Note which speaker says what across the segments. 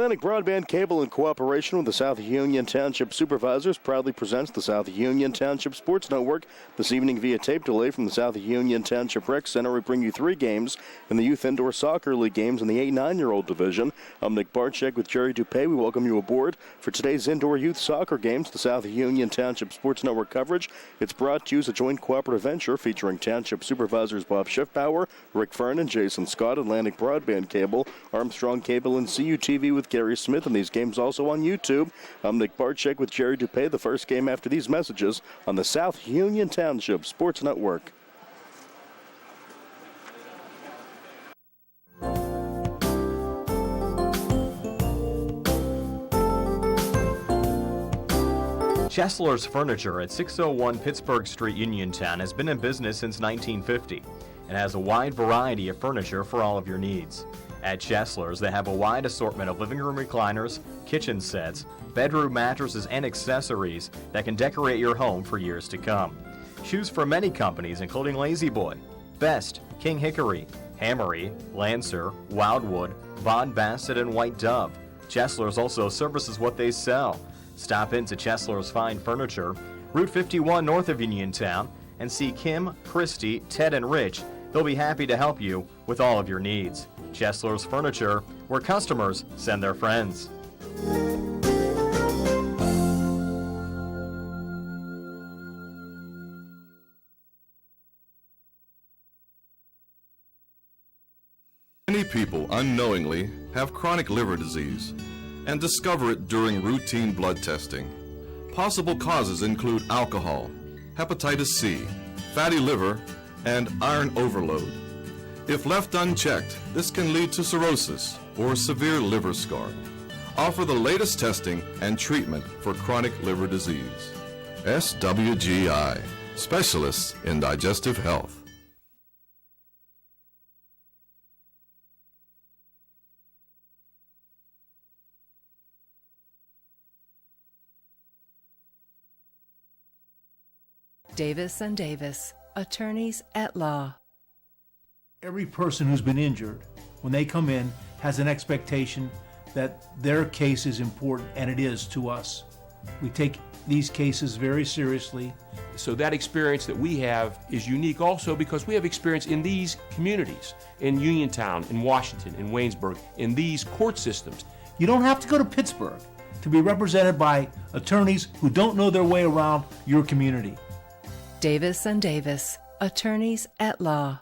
Speaker 1: Atlantic Broadband Cable, in cooperation with the South Union Township Supervisors, proudly presents the South Union Township Sports Network. This evening, via tape delay from the South Union Township Rec Center, we bring you 3 games in the Youth Indoor Soccer League games in the 8-9-year-old division. I'm Nick Barczyk with Jerry Dupay. We welcome you aboard for today's indoor youth soccer games, the South Union Township Sports Network coverage. It's brought to you as a joint cooperative venture featuring Township Supervisors Bob Schiffbauer, Rick Fern, and Jason Scott, Atlantic Broadband Cable, Armstrong Cable, and CUTV with Gary Smith, and these games also on YouTube. I'm Nick Barczyk with Jerry Dupay. The first game after these messages on the South Union Township Sports Network.
Speaker 2: Chesler's Furniture at 601 Pittsburgh Street, Uniontown has been in business since 1950 and has a wide variety of furniture for all of your needs. At Chesler's, they have a wide assortment of living room recliners, kitchen sets, bedroom mattresses, and accessories that can decorate your home for years to come. Choose from many companies including La-Z-Boy, Best, King Hickory, Hammery, Lancer, Wildwood, Von Bassett, and White Dove. Chesler's also services what they sell. Stop into Chesler's Fine Furniture, Route 51 north of Uniontown, and see Kim, Christy, Ted, and Rich. They'll be happy to help you with all of your needs. Chesler's Furniture, where customers send their friends.
Speaker 3: Many people unknowingly have chronic liver disease and discover it during routine blood testing. Possible causes include alcohol, hepatitis C, fatty liver, and iron overload. If left unchecked, this can lead to cirrhosis or severe liver scarring. Offer the latest testing and treatment for chronic liver disease. SWGI, specialists in digestive health.
Speaker 4: Davis & Davis, attorneys at law.
Speaker 5: Every person who's been injured, when they come in, has an expectation that their case is important, and it is to us. We take these cases very seriously.
Speaker 6: So that experience that we have is unique also because we have experience in these communities, in Uniontown, in Washington, in Waynesburg, in these court systems.
Speaker 5: You don't have to go to Pittsburgh to be represented by attorneys who don't know their way around your community.
Speaker 4: Davis & Davis, attorneys at law.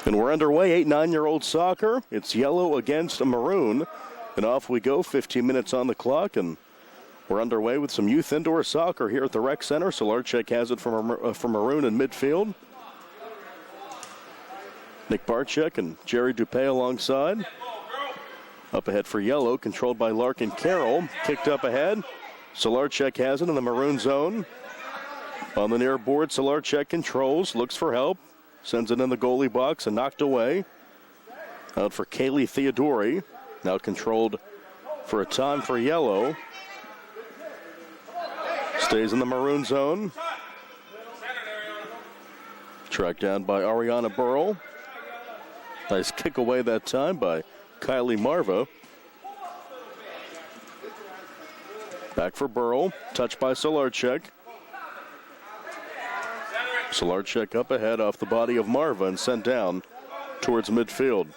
Speaker 1: And we're underway, 8-9-year-old soccer. It's yellow against a maroon. And off we go, 15 minutes on the clock, and we're underway with some youth indoor soccer here at the Rec Center. Solarczyk has it from Maroon in midfield. Nick Barczyk and Jerry Dupay alongside. Up ahead for yellow, controlled by Larkin Carroll. Kicked up ahead. Solarczyk has it in the Maroon zone. On the near board, Solarczyk controls, looks for help. Sends it in the goalie box and knocked away. Out for Kaylee Theodori. Now controlled for a time for yellow. Stays in the Maroon zone. Tracked down by Ariana Burrell. Nice kick away that time by Kylie Marva. Back for Burrell. Touched by Solarczyk. Solarczyk up ahead off the body of Marva and sent down towards midfield.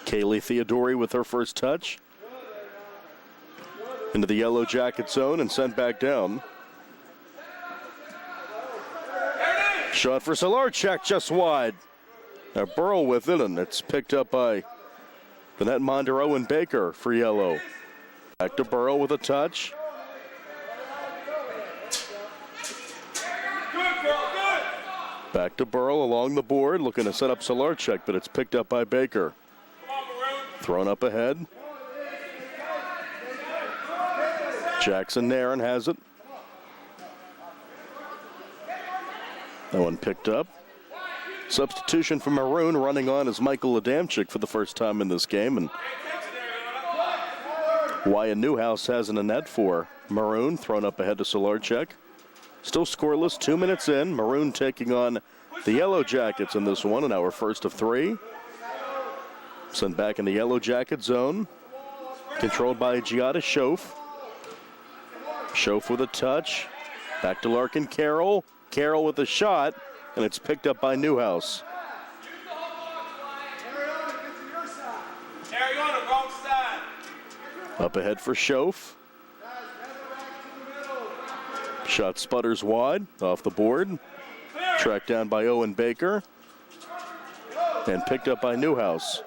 Speaker 1: Kaylee Theodori with her first touch. Into the yellow jacket zone and sent back down. Shot for Solarczyk just wide. Now Burrell with it, and it's picked up by the netminder Owen Baker for yellow. Back to Burrell with a touch. Back to Burrell along the board, looking to set up Solarczyk, but it's picked up by Baker. Thrown up ahead. Jackson Nairn has it. That one picked up. Substitution for Maroon. Running on is Michael Adamczyk for the first time in this game. And Wyatt Newhouse has in a net for Maroon. Thrown up ahead to Solarczyk. Still scoreless, 2 minutes in. Maroon taking on the Yellow Jackets in this one, and our first of three. Sent back in the Yellow Jacket zone. Controlled by Giada Schoaf. Schoaf with a touch. Back to Larkin Carroll. Carroll with a shot, and it's picked up by Newhouse. Up ahead for Schoaf. Shot sputters wide, off the board. Tracked down by Owen Baker. And picked up by Newhouse.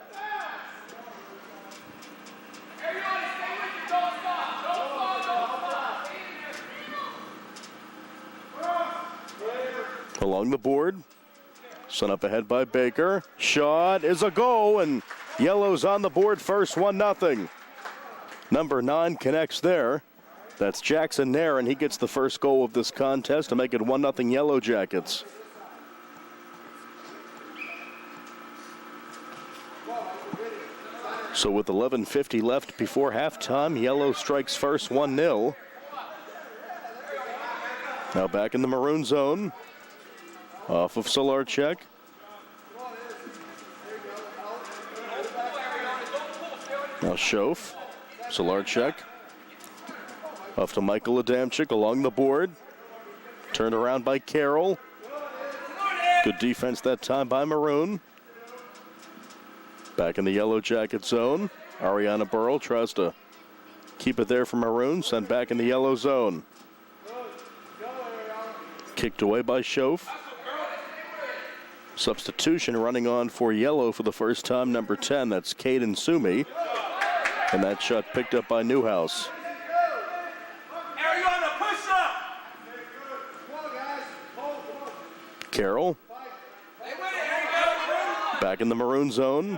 Speaker 1: Along the board. Sent up ahead by Baker. Shot is a goal, and Yellow's on the board first, 1-0. Number 9 connects there. That's Jackson Nairn. He gets the first goal of this contest to make it 1-0 Yellow Jackets. So with 11:50 left before halftime, Yellow strikes first, 1-0. Now back in the Maroon zone. Off of Solarczyk. Now Schoaf. Solarczyk. Off to Michael Adamczyk along the board. Turned around by Carroll. Good defense that time by Maroon. Back in the Yellow Jacket zone. Ariana Burrell tries to keep it there for Maroon. Sent back in the Yellow zone. Kicked away by Schoaf. Substitution running on for Yellow for the first time, number 10. That's Caden Sumi. And that shot picked up by Newhouse. Carroll. Back in the Maroon zone.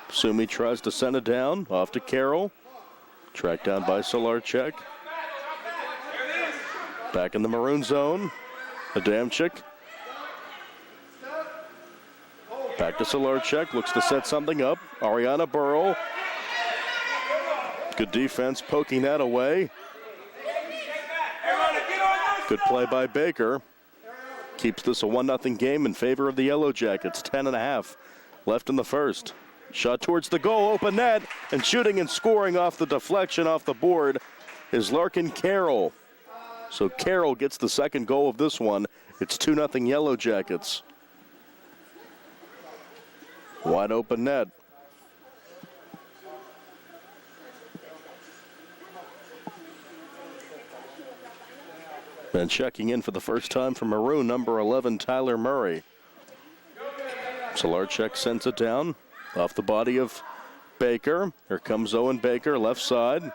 Speaker 1: Sumi tries to send it down. Off to Carroll. Tracked down by Solarczyk. Back in the Maroon zone. Adamczyk. Back to Solarczyk. Looks to set something up. Ariana Burrell. Good defense, poking that away. Good play by Baker. Keeps this a 1-0 game in favor of the Yellow Jackets. 10.5 left in the first. Shot towards the goal, open net, and shooting and scoring off the deflection off the board is Larkin Carroll. So Carroll gets the second goal of this one. It's 2-0 Yellow Jackets. Wide open net. And checking in for the first time for Maroon, number 11, Tyler Murray. Solarczyk sends it down off the body of Baker. Here comes Owen Baker, left side.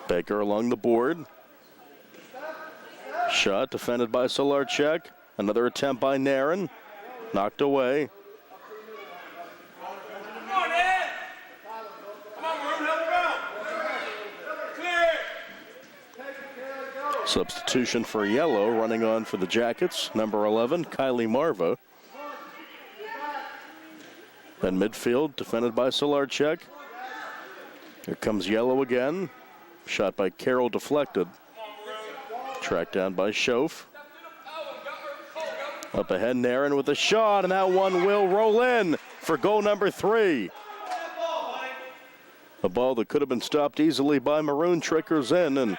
Speaker 1: Baker along the board. Shot defended by Solarczyk. Another attempt by Nairn. Knocked away. Substitution for Yellow, running on for the Jackets, number 11, Kylie Marva. Then midfield, defended by Solarczyk. Here comes Yellow again. Shot by Carroll, deflected. Tracked down by Schoaf. Up ahead, Nairn with a shot, and that one will roll in for goal number 3. A ball that could have been stopped easily by Maroon trickers in, and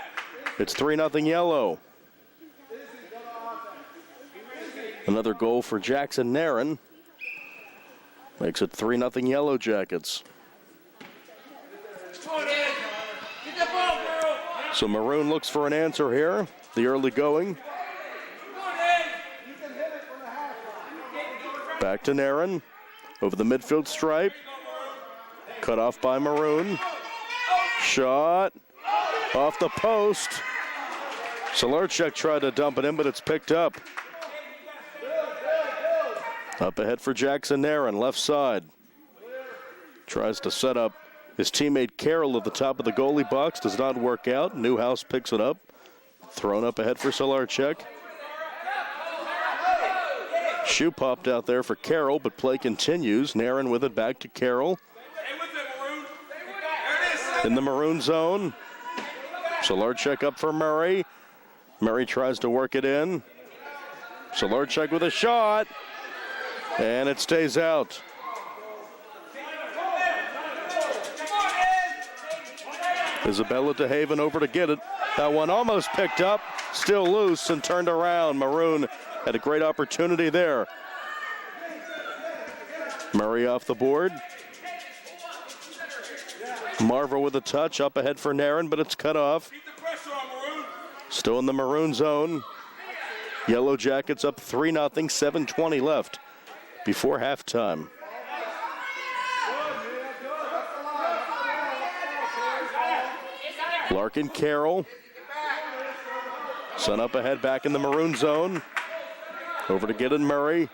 Speaker 1: it's 3-0 Yellow. Another goal for Jackson Nairn. Makes it 3-0 Yellow Jackets. So Maroon looks for an answer here. The early going. Back to Nairn. Over the midfield stripe. Cut off by Maroon. Shot. Off the post. Solarczyk tried to dump it in, but it's picked up. Up ahead for Jackson Nairn, left side. Tries to set up his teammate Carroll at the top of the goalie box. Does not work out. Newhouse picks it up. Thrown up ahead for Solarczyk. Shoe popped out there for Carroll, but play continues. Nairn with it back to Carroll. In the maroon zone. Solarchek up for Murray. Murray tries to work it in. Solarchek with a shot. And it stays out. Isabella DeHaven over to get it. That one almost picked up, still loose and turned around. Maroon had a great opportunity there. Murray off the board. Marva with a touch, up ahead for Nairn, but it's cut off. Still in the maroon zone. Yellow Jackets up 3-0, 7:20 left before halftime. Larkin Carroll. Sun up ahead back in the maroon zone. Over to Gideon Murray.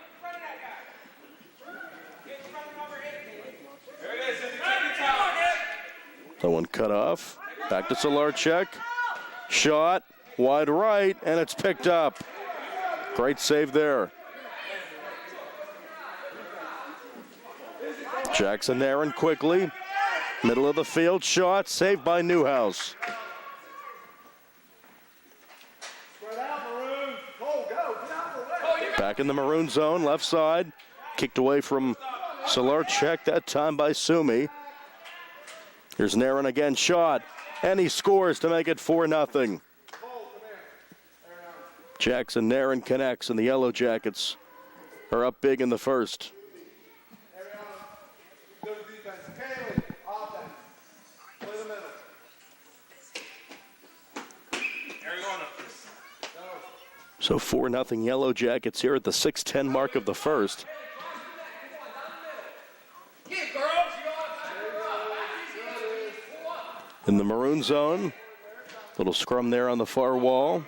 Speaker 1: That one cut off. Back to Solarchek. Shot. Wide right, and it's picked up. Great save there. Jackson Nairn quickly. Middle of the field, shot, saved by Newhouse. Back in the maroon zone, left side. Kicked away from Solarchek, that time by Sumi. Here's Nairn again, shot, and he scores to make it 4-0. Jackson Nairn connects, and the Yellow Jackets are up big in the first. So 4-0 Yellow Jackets here at the 6:10 mark of the first. In the maroon zone, little scrum there on the far wall.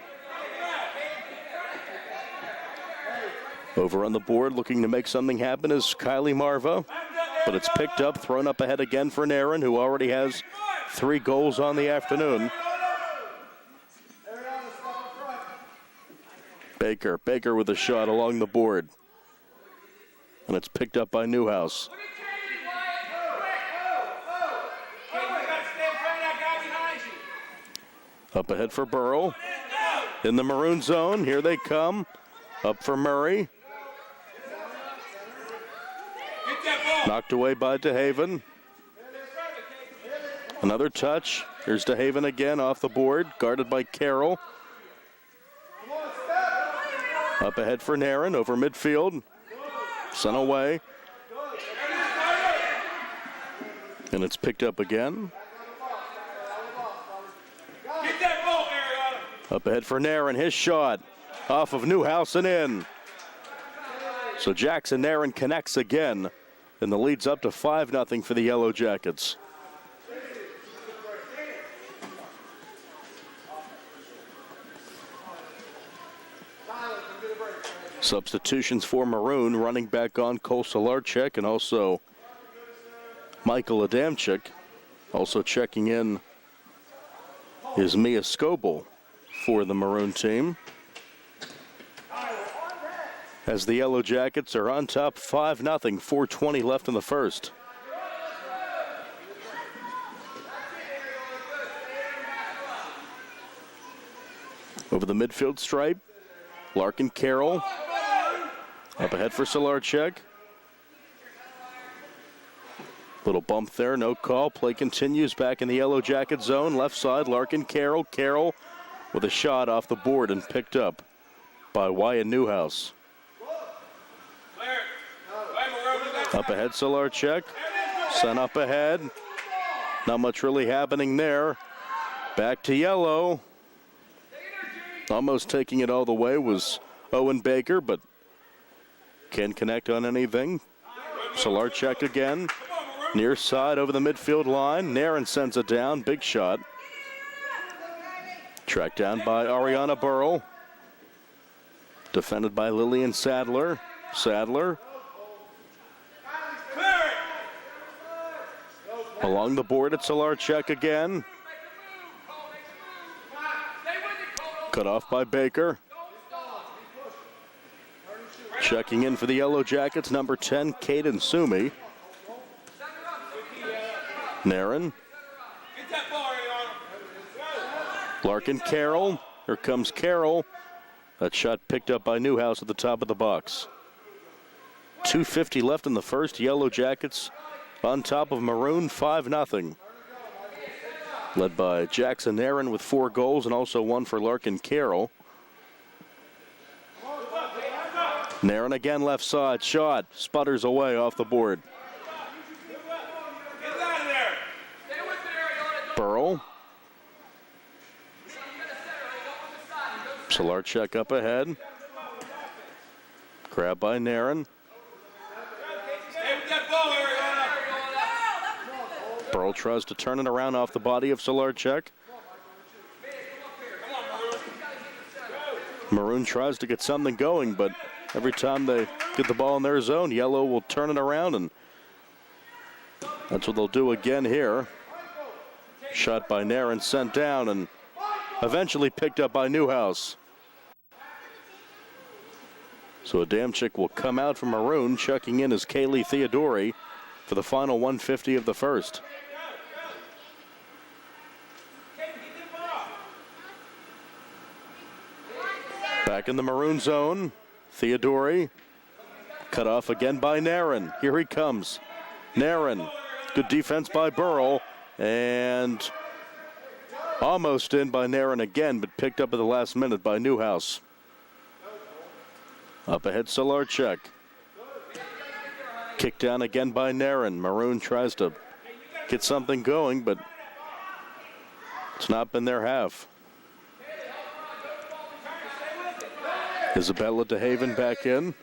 Speaker 1: Over on the board, looking to make something happen is Kylie Marva, but it's picked up, thrown up ahead again for Nairn, who already has 3 goals on the afternoon. Baker with a shot along the board. And it's picked up by Newhouse. Up ahead for Burrow. In the maroon zone, here they come. Up for Murray. Knocked away by DeHaven. Another touch. Here's DeHaven again off the board, guarded by Carroll. Up ahead for Nairn, over midfield. Sent away. And it's picked up again. Up ahead for Nairn, his shot. Off of Newhouse and in. So Jackson Nairn connects again. And the lead's up to 5-0 for the Yellow Jackets. Substitutions for Maroon, running back on Cole Solarchek and also Michael Adamczyk. Also checking in is Mia Scoble for the Maroon team. As the Yellow Jackets are on top 5-0, 4:20 left in the first. Over the midfield stripe, Larkin Carroll. Up ahead for Solarchek. Little bump there, no call. Play continues back in the Yellow Jacket zone. Left side, Larkin Carroll. Carroll with a shot off the board and picked up by Wyatt Newhouse. Up ahead, Solarchek. Sent up ahead. Not much really happening there. Back to Yellow. Almost taking it all the way was Owen Baker, but can't connect on anything. Solarchek again. Near side over the midfield line. Nairn sends it down. Big shot. Tracked down by Ariana Burrell. Defended by Lillian Sadler. Sadler. Along the board at Solarchek again. Cut off by Baker. Checking in for the Yellow Jackets, number 10, Caden Sumi. Nairn. Larkin Carroll. Here comes Carroll. That shot picked up by Newhouse at the top of the box. 2:50 left in the first. Yellow Jackets on top of Maroon, 5-0. Led by Jackson Nairn with 4 goals and also 1 for Larkin Carroll. Nairn again left side. Shot sputters away off the board. Burrell. Solarchek up ahead. Grab by Nairn. Burrell tries to turn it around off the body of Solarchek. Maroon tries to get something going, but every time they get the ball in their zone, Yellow will turn it around, and that's what they'll do again here. Shot by Nairn, sent down, and eventually picked up by Newhouse. So Adamczyk will come out from Maroon. Checking in is Kaylee Theodori for the final 1:50 of the first. Back in the Maroon zone, Theodori cut off again by Nairn. Here he comes. Nairn, good defense by Burrell, and almost in by Nairn again, but picked up at the last minute by Newhouse. Up ahead, Solarchek. Kicked down again by Nairn. Maroon tries to get something going, but it's not been their half. Isabella DeHaven back in.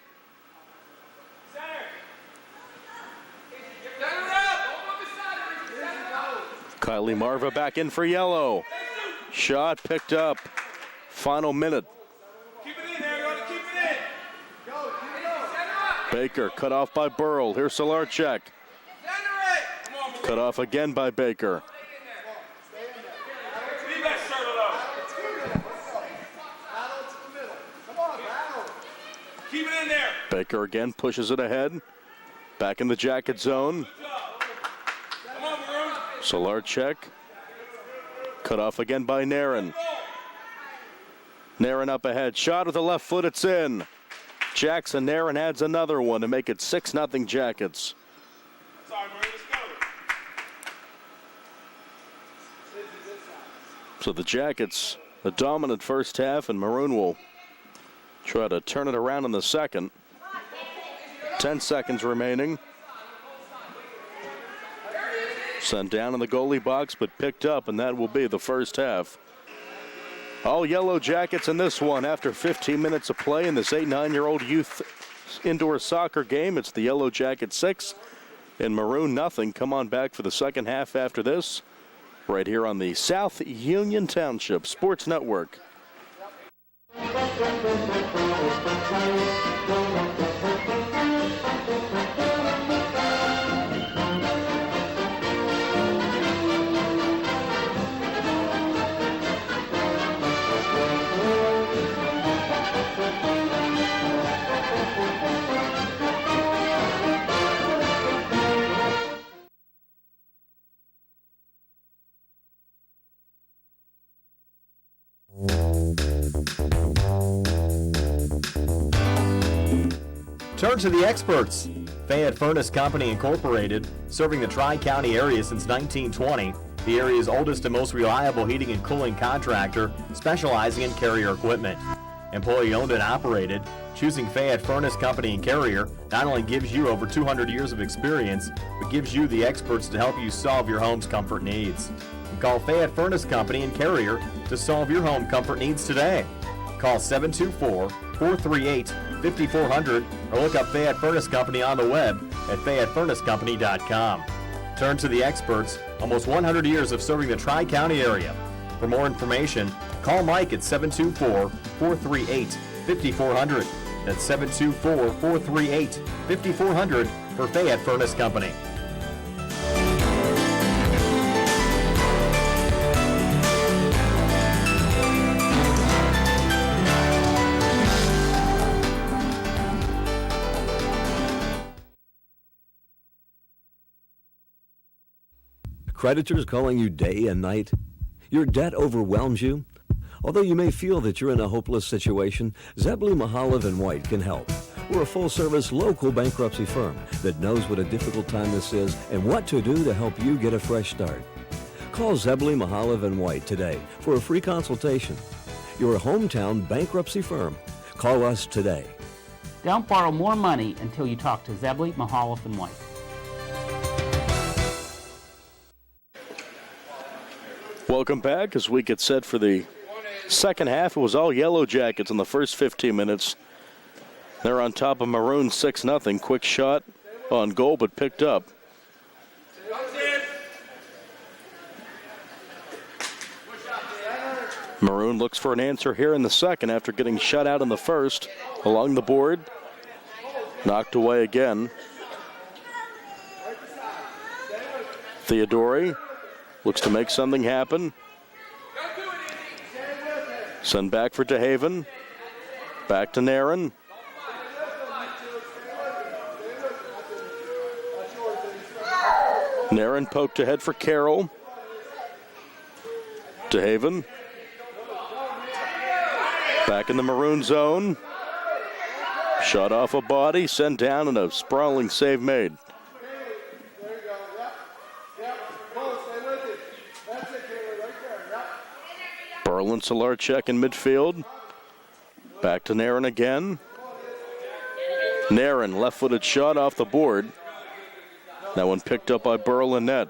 Speaker 1: Kylie Marva back in for Yellow. Shot picked up. Final minute. Baker cut off by Burrell. Here's Solarchek. Cut off again by Baker. Baker again pushes it ahead. Back in the Jacket zone. Solarchek. Cut off again by Nairn. Nairn up ahead. Shot with the left foot. It's in. Jackson Nairn adds another one to make it 6-0 Jackets. So the Jackets, a dominant first half, and Maroon will try to turn it around in the second. 10 seconds remaining. Sent down in the goalie box, but picked up, and that will be the first half. All Yellow Jackets in this one after 15 minutes of play in this 8-9-year-old youth indoor soccer game. It's the Yellow Jackets 6 and Maroon nothing. Come on back for the second half after this, right here on the South Union Township Sports Network.
Speaker 2: Turn to the experts. Fayette Furnace Company Incorporated, serving the Tri-County area since 1920, the area's oldest and most reliable heating and cooling contractor, specializing in Carrier equipment. Employee owned and operated, choosing Fayette Furnace Company and Carrier not only gives you over 200 years of experience, but gives you the experts to help you solve your home's comfort needs. Call Fayette Furnace Company and Carrier to solve your home comfort needs today. Call 724-438-5400 or look up Fayette Furnace Company on the web at FayetteFurnaceCompany.com. Turn to the experts, almost 100 years of serving the Tri-County area. For more information, call Mike at 724-438-5400. That's 724-438-5400 for Fayette Furnace Company.
Speaker 7: Creditors calling you day and night? Your debt overwhelms you? Although you may feel that you're in a hopeless situation, Zebley, Mahalev & White can help. We're a full-service local bankruptcy firm that knows what a difficult time this is and what to do to help you get a fresh start. Call Zebley, Mahalev & White today for a free consultation. Your hometown bankruptcy firm. Call us today.
Speaker 8: Don't borrow more money until you talk to Zebley, Mahalev & White.
Speaker 1: Welcome back as we get set for the second half. It was all Yellow Jackets in the first 15 minutes. They're on top of Maroon 6-0. Quick shot on goal, but picked up. Maroon looks for an answer here in the second after getting shut out in the first. Along the board. Knocked away again. Theodori looks to make something happen. Send back for DeHaven. Back to Nairn. Nairn poked ahead for Carroll. DeHaven. Back in the Maroon zone. Shot off a body, sent down, and a sprawling save made. Berlin Solarchek in midfield. Back to Nairn again. Nairn, left-footed shot off the board. That one picked up by Burl and net.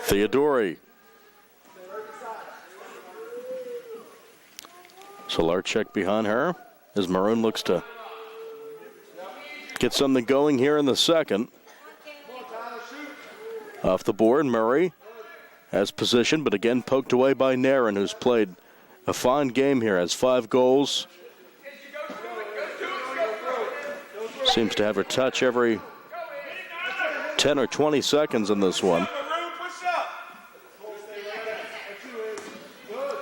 Speaker 1: Theodori. Solarchek behind her as Maroon looks to get something going here in the second. Off the board, Murray has position, but again poked away by Nairn, who's played a fine game here, has 5 goals. Seems to have her touch every 10 or 20 seconds in this one.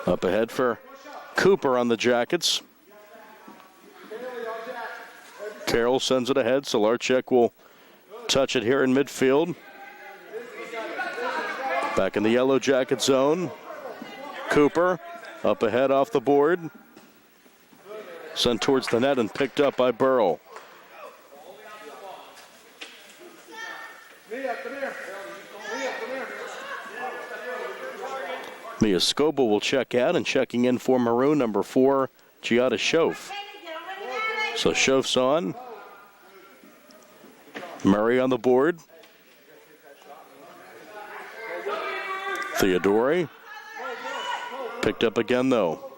Speaker 1: Up ahead for Cooper on the Jackets. Carroll sends it ahead. Solarchek will touch it here in midfield. Back in the Yellow Jacket zone. Cooper up ahead off the board. Sent towards the net and picked up by Burl. Mia Scoble will check out, and checking in for Maroon, number 4, Giada Schoaf. So Schoaf's on. Murray on the board. Theodori. Picked up again, though.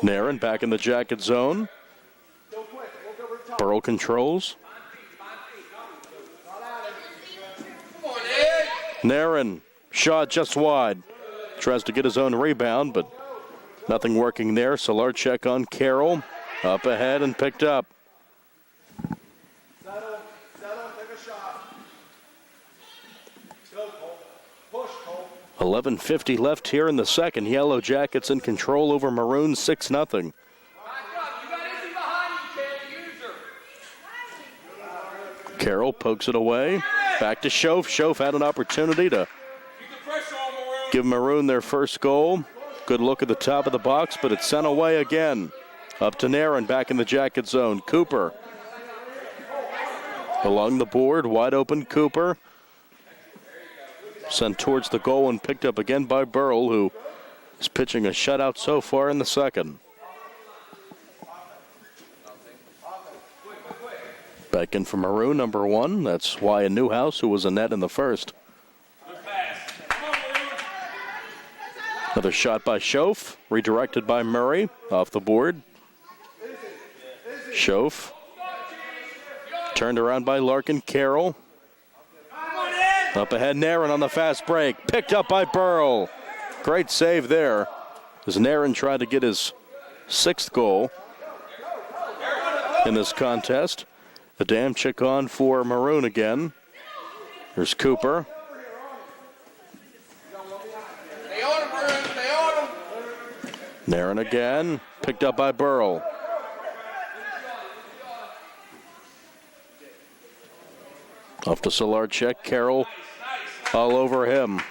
Speaker 1: Nairn back in the Jacket zone. Burl controls. Nairn, shot just wide. Tries to get his own rebound, but nothing working there. Solarchek on Carroll. Up ahead and picked up. 11:50 left here in the second. Yellow Jackets in control over Maroon, 6-0. Carroll pokes it away. Back to Schoaf. Schoaf had an opportunity to give Maroon their first goal. Good look at the top of the box, but it's sent away again. Up to Nairn, back in the Jacket zone. Cooper. Along the board, wide open Cooper. Sent towards the goal and picked up again by Burl, who is pitching a shutout so far in the second. Back in for Maroon, number 1. That's Wyatt Newhouse, who was a net in the first. Another shot by Schoaf, redirected by Murray, off the board. Schoaf. Turned around by Larkin. Carroll. Up ahead, Nairn on the fast break. Picked up by Burl. Great save there as Nairn tried to get his 6th goal in this contest. Adamczyk on for Maroon again. There's Cooper. Nairn again, picked up by Burrell. Off to Solarczyk, Carroll all over him.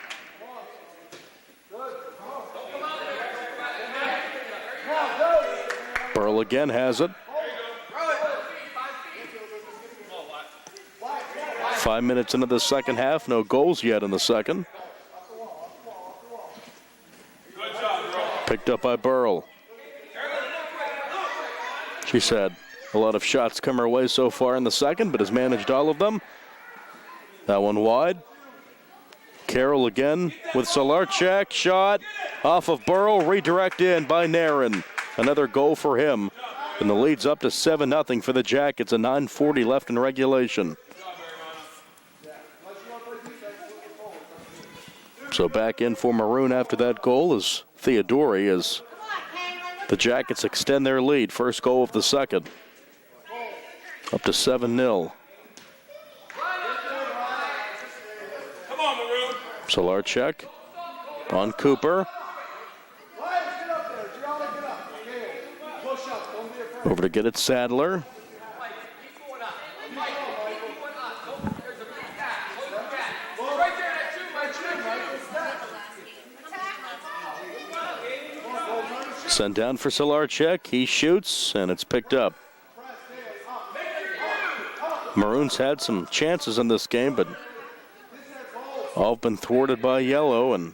Speaker 1: Burrell again has it. 5 minutes into the second half, no goals yet in the second. Picked up by Burrell. She said a lot of shots come her way so far in the second, but has managed all of them. That one wide. Carroll again with Solarczyk. Shot off of Burrell. Redirect in by Nairn. Another goal for him. And the lead's up to 7-0 for the Jackets. A 9:40 left in regulation. So back in for Maroon after that goal is Theodori as the Jackets extend their lead. First goal of the second. Up to 7-0. Solarczyk on Cooper. Over to get it, Sadler. Sent down for Solarczyk. He shoots, and it's picked up. Maroons had some chances in this game, but all been thwarted by Yellow. And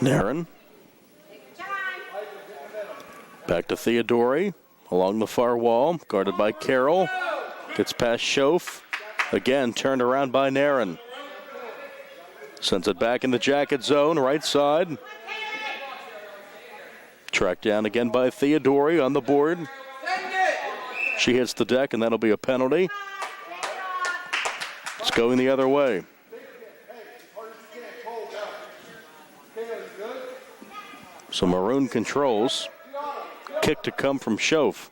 Speaker 1: Nairn. Back to Theodori along the far wall, guarded by Carroll. Gets past Schoaf. Again, turned around by Nairn. Sends it back in the Jacket zone, right side. Tracked down again by Theodori on the board. She hits the deck, and that'll be a penalty. It's going the other way. So Maroon controls. Kick to come from Schoaf.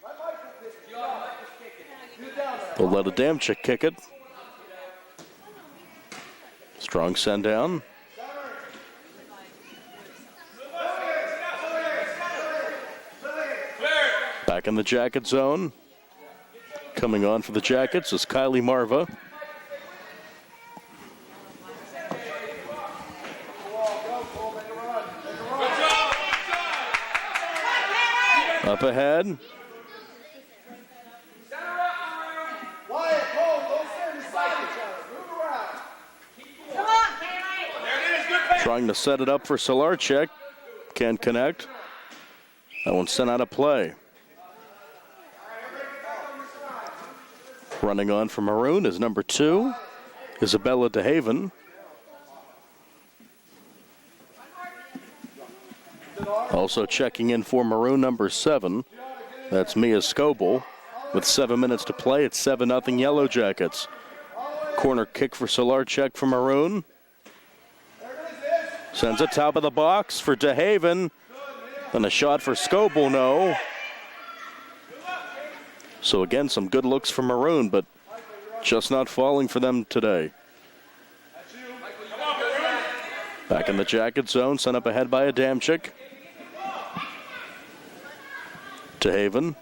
Speaker 1: They'll let Adamczyk kick it. Strong send down. Back in the Jacket zone. Coming on for the Jackets is Kylie Marva. Up ahead. Trying to set it up for Solarczyk. Can't connect. That one's sent out of play. Running on for Maroon is number 2, Isabella DeHaven. Also checking in for Maroon, number 7. That's Mia Scoble. With 7 minutes to play, it's 7-0 Yellow Jackets. Corner kick for Solarczyk for Maroon. Sends it top of the box for DeHaven. And a shot for Scoble, no. So again, some good looks for Maroon, but just not falling for them today. Back in the Jacket zone, sent up ahead by Adamczyk. DeHaven.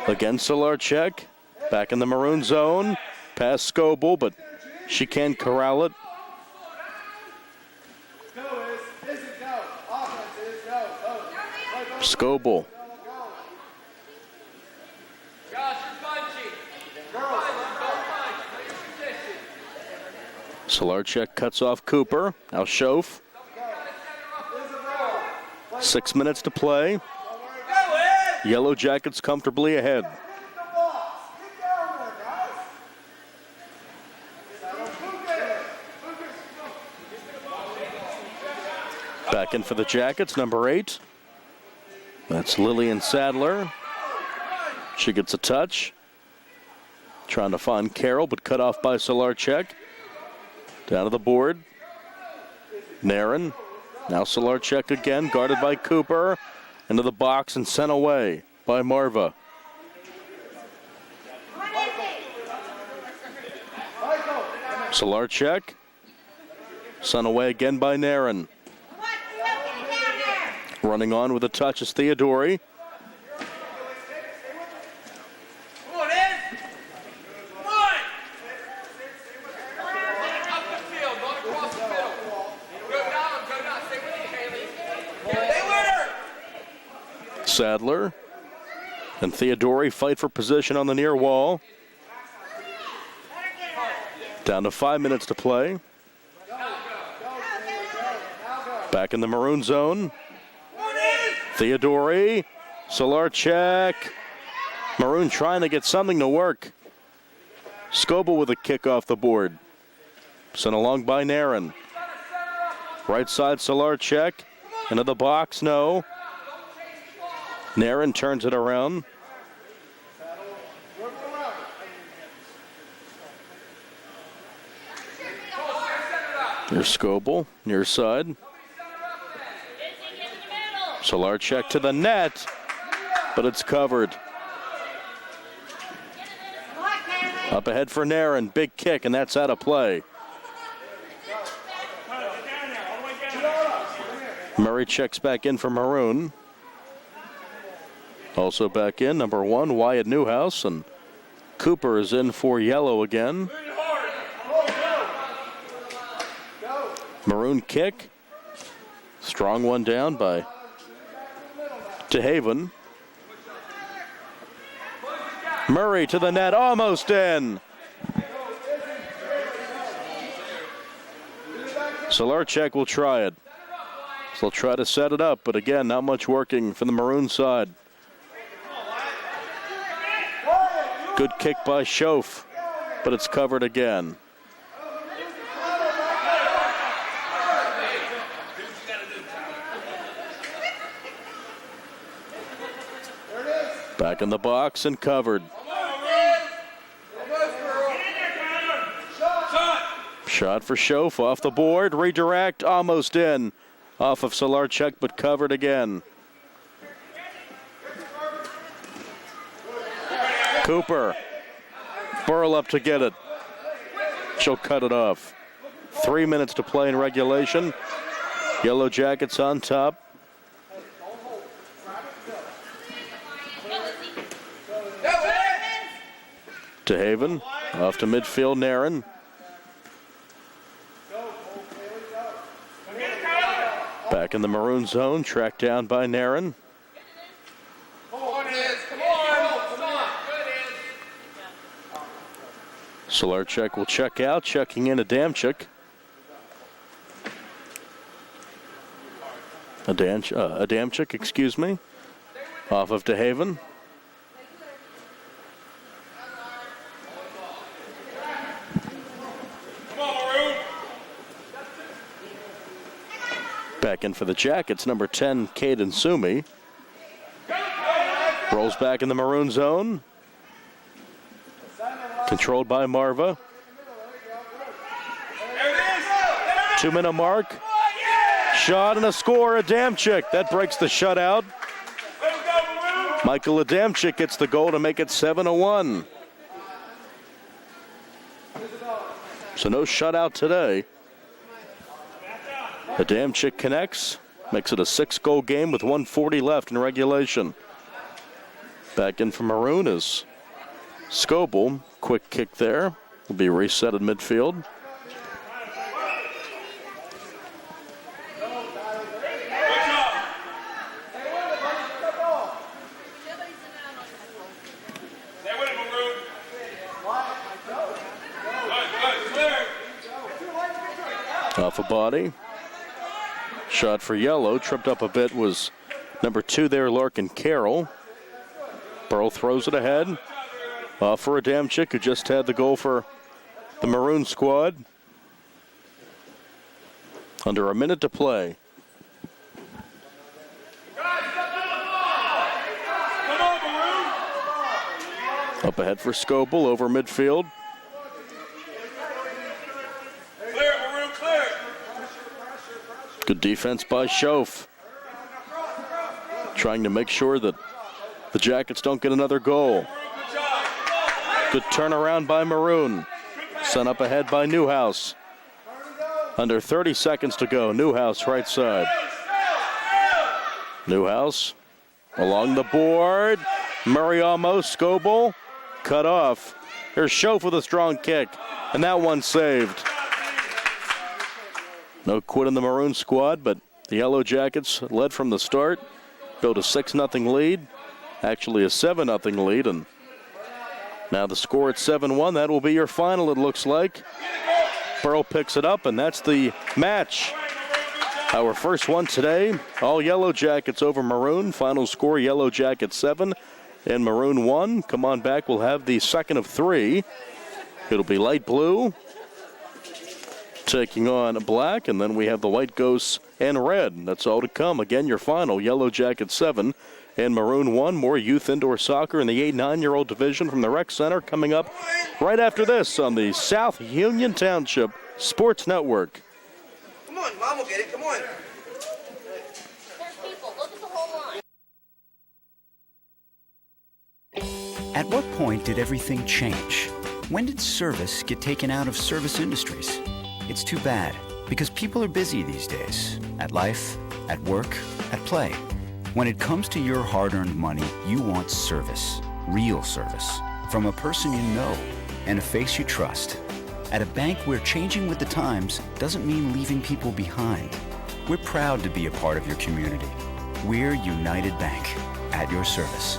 Speaker 1: Again, Solarczyk. Back in the Maroon zone. Past Scoble, but she can't corral it. Scoble. Solarczyk cuts off Cooper. Now Schoaf. 6 minutes to play. Yellow Jackets comfortably ahead. Back in for the Jackets, number 8. That's Lillian Sadler. She gets a touch. Trying to find Carroll, but cut off by Solarczyk. Down to the board. Nairn. Now Solarczyk again, guarded by Cooper. Into the box and sent away by Marva. Solarchek. Sent away again by Naren. Running on with a touch is Theodori. Sadler and Theodori fight for position on the near wall. Down to 5 minutes to play. Back in the maroon zone. Theodori, Solarchek. Maroon trying to get something to work. Scoble with a kick off the board. Sent along by Naren. Right side Solarchek. Into the box, no. Naren turns it around. Here's Scoble, near side. Solarchek to the net, but it's covered. Up ahead for Naren, big kick, and that's out of play. Murray checks back in for Maroon. Also back in, number 1, Wyatt Newhouse, and Cooper is in for yellow again. Maroon kick. Strong one down by DeHaven. Murray to the net, almost in. Solarchek will try it. So he'll try to set it up, but again, not much working from the Maroon side. Good kick by Schoaf, but it's covered again. Back in the box and covered. Shot for Schoaf off the board. Redirect, almost in. Off of Solarchek, but covered again. Cooper. Burl up to get it. She'll cut it off. 3 minutes to play in regulation. Yellow Jackets on top. DeHaven off to midfield, Naren. Back in the maroon zone, tracked down by Naren. Solarchek will check out, checking in Adamczyk. Adamczyk, excuse me. Off of DeHaven. Back in for the Jackets, number 10, Caden Sumi. Rolls back in the maroon zone. Controlled by Marva. 2 minute mark. Shot and a score, Adamczyk. That breaks the shutout. Michael Adamczyk gets the goal to make it 7-1. So no shutout today. Adamczyk connects, makes it a 6-goal game with 1:40 left in regulation. Back in for Maroon is Scoble. Quick kick there. Will be reset at midfield. Off a body. Shot for yellow. Tripped up a bit was number 2 there, Larkin Carroll. Burl throws it ahead. Off for Adamczyk, who just had the goal for the Maroon squad. Under a minute to play. Up ahead for Scoble over midfield. Good defense by Schoaf. Trying to make sure that the Jackets don't get another goal. Good turnaround by Maroon. Sent up ahead by Newhouse. Under 30 seconds to go. Newhouse right side. Newhouse along the board. Murray almost. Scoble cut off. Here's Schoaf with a strong kick. And that one saved. No quit in the Maroon squad, but the Yellow Jackets led from the start. Built a 6-0 lead. Actually a 7-0 lead. And now the score at 7-1. That will be your final, it looks like. Burrow picks it up, and that's the match. Our first one today, all Yellow Jackets over Maroon. Final score, Yellow Jackets 7 and Maroon 1. Come on back, we'll have the second of 3. It'll be light blue taking on black, and then we have the white ghosts and red. That's all to come. Again, your final, Yellow Jackets 7 and Maroon 1. More youth indoor soccer in the 8-9-year-old division from the Rec Center coming up right after this on the South Union Township Sports Network.
Speaker 9: Come on, Mom will get it. Come on.
Speaker 10: There's people. Look at the whole line.
Speaker 11: At what point did everything change? When did service get taken out of service industries? It's too bad, because people are busy these days. At life, at work, at play. When it comes to your hard-earned money, you want service. Real service. From a person you know and a face you trust. At a bank where changing with the times doesn't mean leaving people behind. We're proud to be a part of your community. We're United Bank, at your service.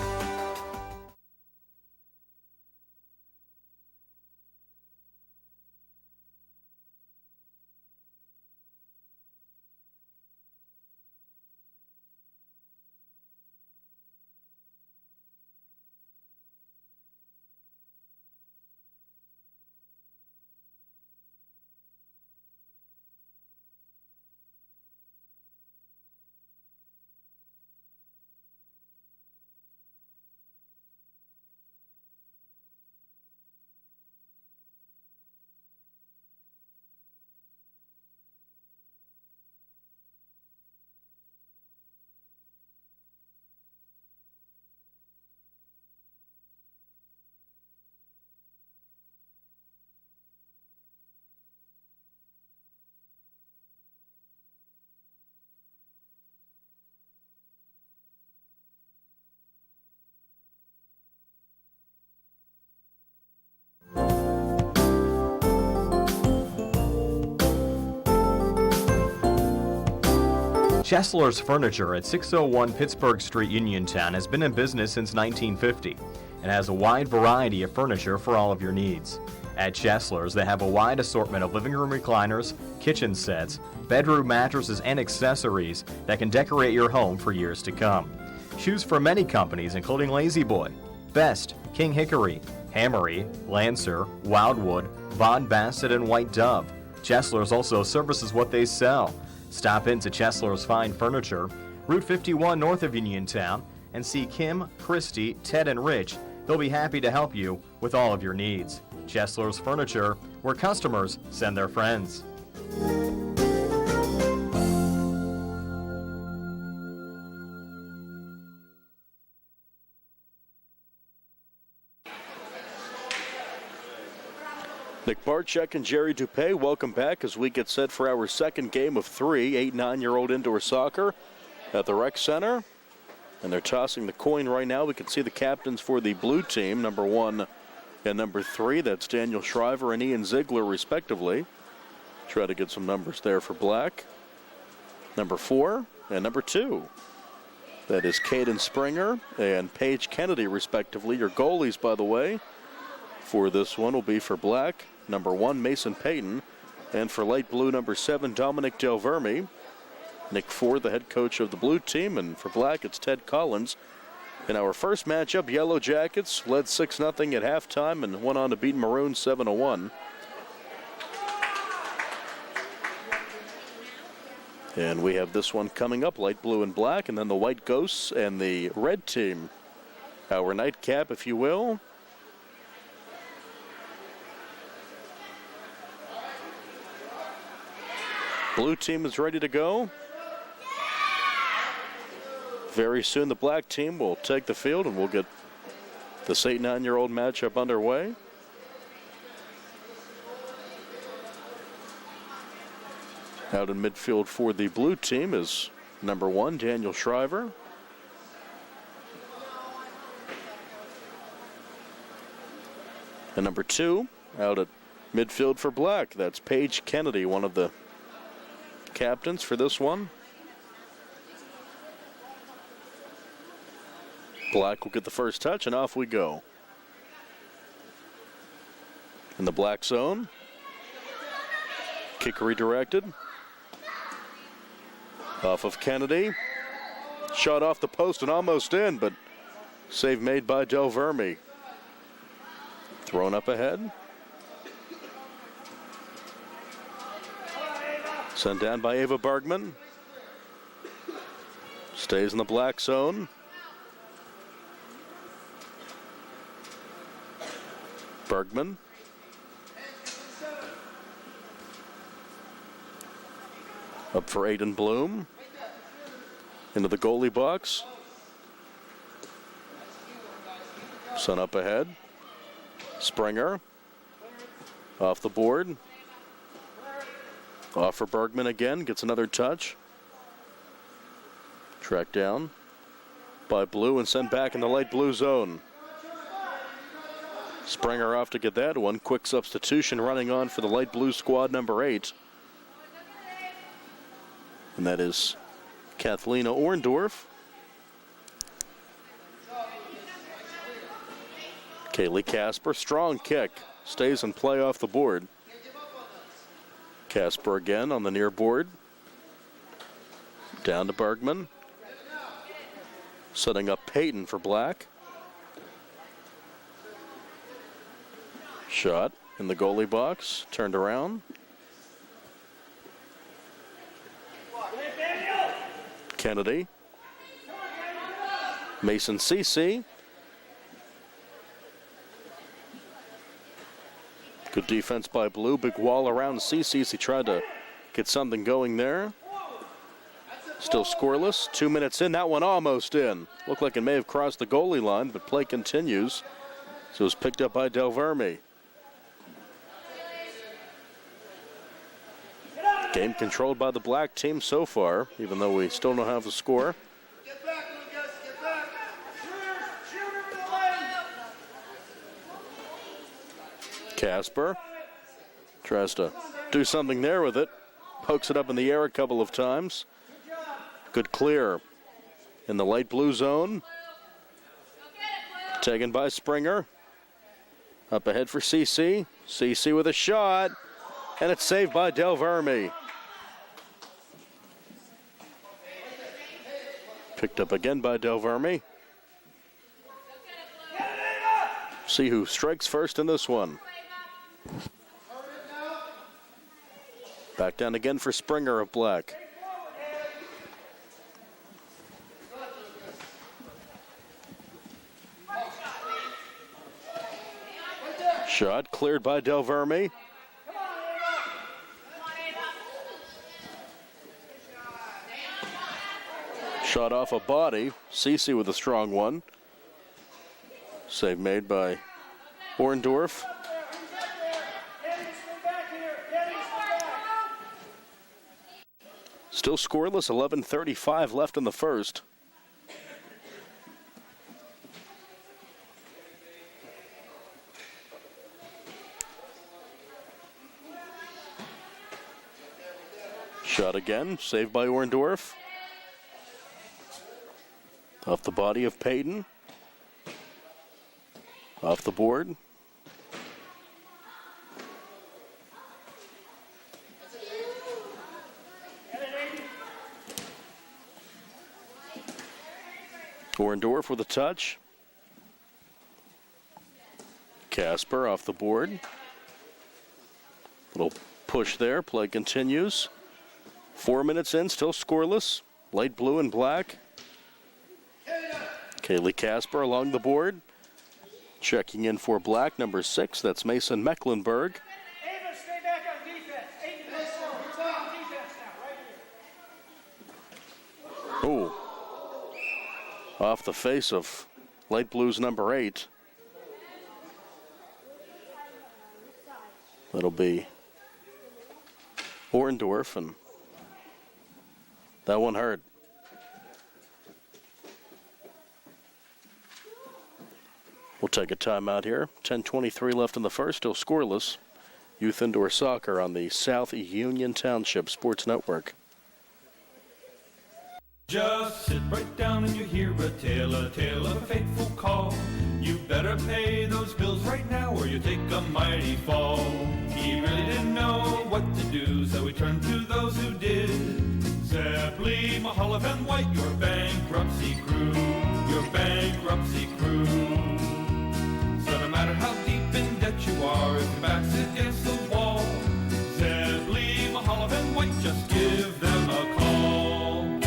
Speaker 2: Chesler's Furniture at 601 Pittsburgh Street, Uniontown has been in business since 1950 and has a wide variety of furniture for all of your needs. At Chesler's, they have a wide assortment of living room recliners, kitchen sets, bedroom mattresses, and accessories that can decorate your home for years to come. Choose from many companies including La-Z-Boy, Best, King Hickory, Hammery, Lancer, Wildwood, Von Bassett, and White Dove. Chesler's also services what they sell. Stop into Chesler's Fine Furniture, Route 51 north of Uniontown, and see Kim, Christy, Ted, and Rich. They'll be happy to help you with all of your needs. Chesler's Furniture, where customers send their friends.
Speaker 1: Nick Barczyk and Jerry Dupé, welcome back as we get set for our second game of 3, 8-9-year-old indoor soccer at the Rec Center. And they're tossing the coin right now. We can see the captains for the blue team, number 1 and number 3. That's Daniel Shriver and Ian Ziegler, respectively. Try to get some numbers there for black. Number 4 and number 2. That is Caden Springer and Paige Kennedy, respectively. Your goalies, by the way, for this one will be for black, number 1, Mason Payton, and for light blue, number 7, Dominic Del Verme. Nick Ford, the head coach of the blue team, and for black, it's Ted Collins. In our first matchup, Yellow Jackets led 6-0 at halftime and went on to beat Maroon 7-1. And we have this one coming up, light blue and black, and then the White Ghosts and the red team. Our nightcap, if you will. Blue team is ready to go. Very soon the black team will take the field and we'll get this 8-9-year-old matchup underway. Out in midfield for the blue team is number 1, Daniel Shriver. And number 2, out at midfield for black, that's Paige Kennedy, one of the captains for this one. Black will get the first touch, and off we go. In the black zone. Kick redirected. Off of Kennedy. Shot off the post and almost in, but save made by Del Verme. Thrown up ahead. Sent down by Ava Bergman. Stays in the black zone. Bergman. Up for Aiden Bloom. Into the goalie box. Sun up ahead. Springer. Off the board. Off for Bergman again. Gets another touch. Tracked down by Blue and sent back in the light blue zone. Springer off to get that one. Quick substitution running on for the light blue squad, number 8. And that is Kathlena Orndorff. Kaylee Casper, strong kick. Stays in play off the board. Casper again on the near board. Down to Bergman. Setting up Peyton for black. Shot in the goalie box. Turned around. Kennedy. Mason Cece. Good defense by Blue. Big wall around Cece. He tried to get something going there. Still scoreless. 2 minutes in. That one almost in. Looked like it may have crossed the goalie line, but play continues. So it was picked up by Del Verme. Game controlled by the black team so far, even though we still don't have the score. Casper tries to do something there with it. Pokes it up in the air a couple of times. Good clear in the light blue zone. Taken by Springer. Up ahead for CC. CC with a shot. And it's saved by Del Verme. Picked up again by Del Verme. See who strikes first in this one. Back down again for Springer of black. Shot cleared by Del Verme. Shot off a body. Cece with a strong one. Save made by Orndorff. Still scoreless, 11:35 left in the first. Shot again, saved by Orndorff. Off the body of Payton. Off the board. Orndorff with a touch. Casper off the board. Little push there. Play continues. 4 minutes in, still scoreless. Light blue and black. Kaylee Casper along the board. Checking in for black, number 6. That's Mason Mecklenburg.
Speaker 12: Ava, stay back on defense. Ava, on defense now, right here.
Speaker 1: Ooh. Off the face of light blues number 8. That'll be Orndorff, and That one hurt. We'll take a timeout here. 10:23 left in the first, still scoreless. Youth Indoor Soccer on the South Union Township Sports Network.
Speaker 13: Just sit right down and you hear a tale of a fateful call. You better pay those bills right now or you take a mighty fall. He really didn't know what to do, so he turned to those who did. Zeppeli, Mahaloff, and White, your bankruptcy crew, your bankruptcy crew. So no matter how deep in debt you are, if your back's against the wall, Zeppeli, Mahaloff, and White, just give them a call.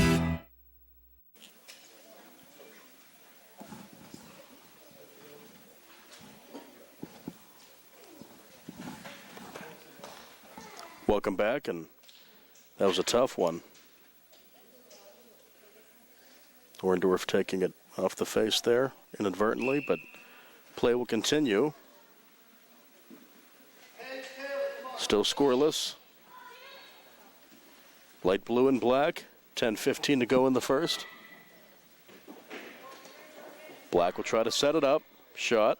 Speaker 1: Welcome back, and that was a tough one. Orndorff taking it off the face there inadvertently, but play will continue. Still scoreless. Light blue and black. 10:15 to go in the first. Black will try to set it up. Shot.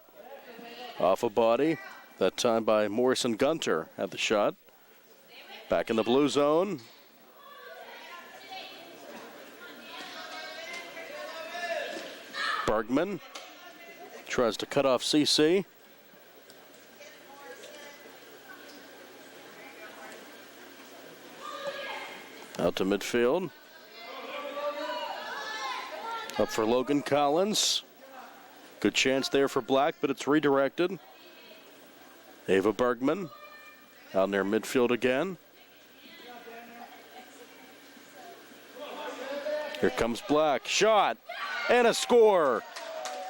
Speaker 1: Off a body. That time by Morrison Gunter at the shot. Back in the blue zone. Bergman tries to cut off CC. Out to midfield. Up for Logan Collins. Good chance there for Black, but it's redirected. Ava Bergman out near midfield again. Here comes Black. Shot and a score.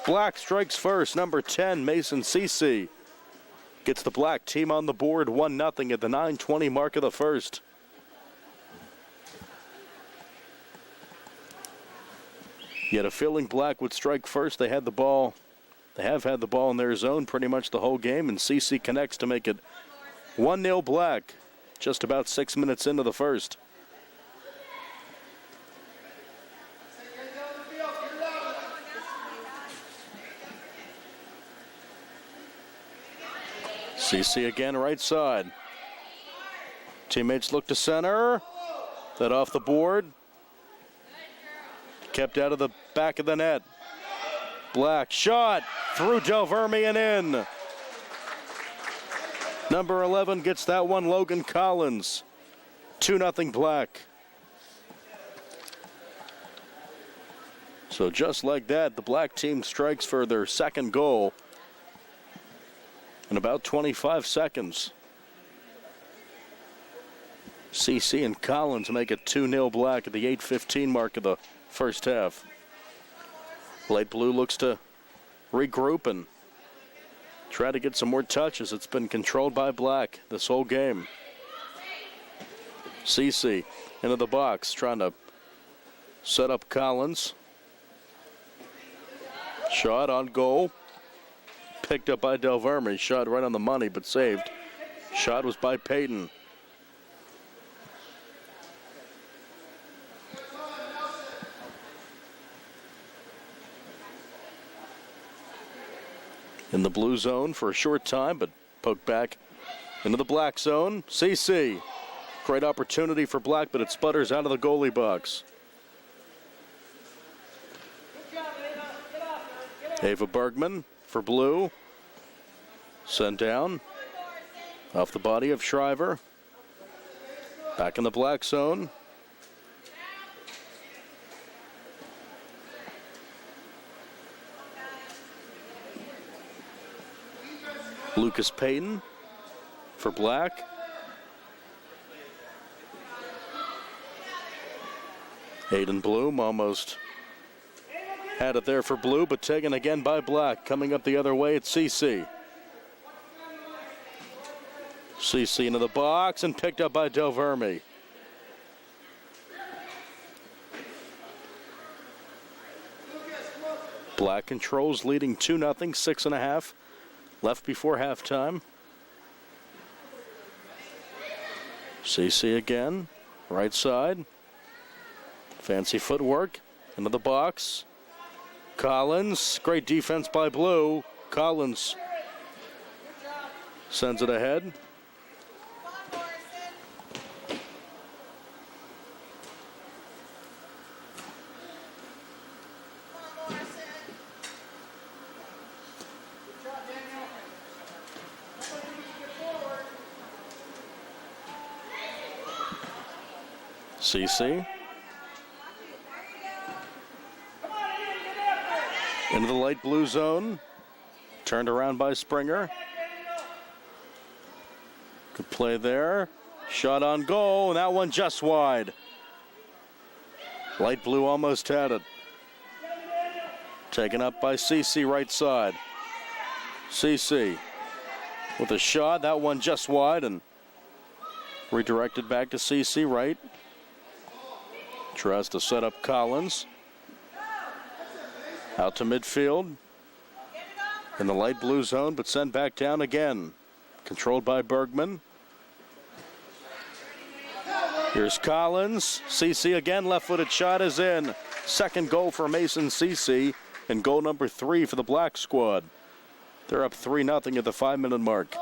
Speaker 1: Black strikes first. Number 10, Mason CC, gets the Black team on the board 1-0 at the 9:20 mark of the first. You had a feeling Black would strike first. They had the ball. They have had the ball in their zone pretty much the whole game, and CC connects to make it 1-0 Black just about 6 minutes into the first. CC again, right side. Teammates look to center. That off the board. Kept out of the back of the net. Black shot through Del Verme and in. Number 11 gets that one, Logan Collins. 2-0 Black. So just like that, the Black team strikes for their second goal in about 25 seconds. CC and Collins make it 2-0 Black at the 8:15 mark of the first half. Light blue looks to regroup and try to get some more touches. It's been controlled by Black this whole game. CC into the box, trying to set up Collins. Shot on goal. Picked up by Del Verme. Shot right on the money, but saved. Shot was by Payton. In the blue zone for a short time, but poked back into the Black zone. CC. Great opportunity for Black, but it sputters out of the goalie box. Ava Bergman for blue. Sent down. Off the body of Shriver. Back in the Black zone. Lucas Payton for Black. Aiden Bloom almost had it there for Blue, but taken again by Black. Coming up the other way, it's CC. CC into the box and picked up by Del Verme. Black controls, leading 2-0, 6.5 left before halftime. CC again, right side. Fancy footwork into the box. Collins, great defense by Blue. Collins sends it ahead. CC. Into the light blue zone. Turned around by Springer. Good play there. Shot on goal, and that one just wide. Light blue almost had it. Taken up by CC right side. CC with a shot. That one just wide and redirected back to CC right. Tries to set up Collins. Out to midfield. In the light blue zone, but sent back down again. Controlled by Bergman. Here's Collins. CC again, left-footed shot is in. Second goal for Mason CC, and goal number 3 for the Black squad. They're up 3-0 at the 5-minute mark.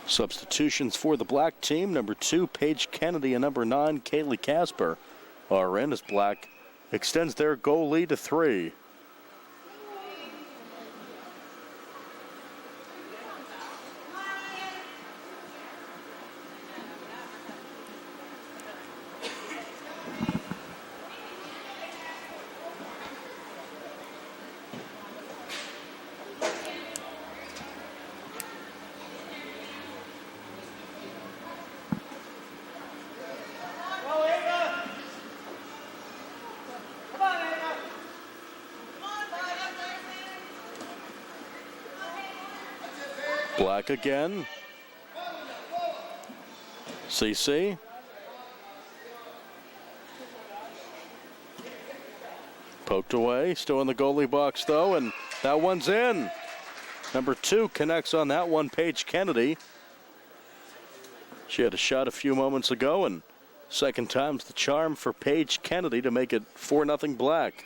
Speaker 1: Substitutions for the Black team. Number 2, Paige Kennedy, and number 9, Kaylee Casper are in as Black extends their goal lead to 3. Black again. CC. Poked away. Still in the goalie box, though, and that one's in. Number 2 connects on that one, Paige Kennedy. She had a shot a few moments ago, and second time's the charm for Paige Kennedy to make it 4-0 Black.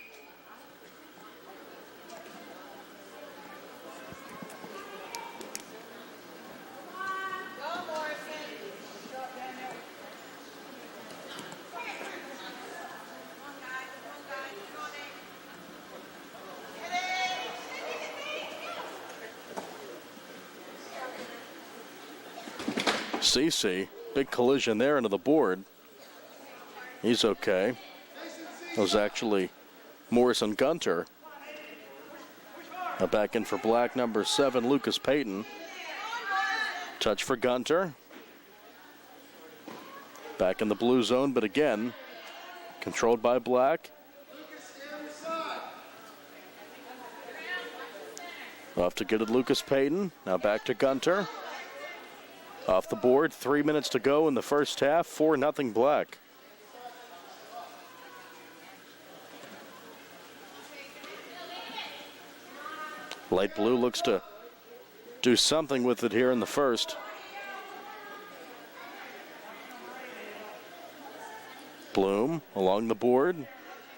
Speaker 1: CC, big collision there into the board. He's okay. It was actually Morrison Gunter. Now back in for Black, number 7, Lucas Payton. Touch for Gunter. Back in the blue zone, but again, controlled by Black. Off to get it, Lucas Payton. Now back to Gunter. Off the board, 3 minutes to go in the first half, 4-0 Black. Light blue looks to do something with it here in the first. Bloom along the board.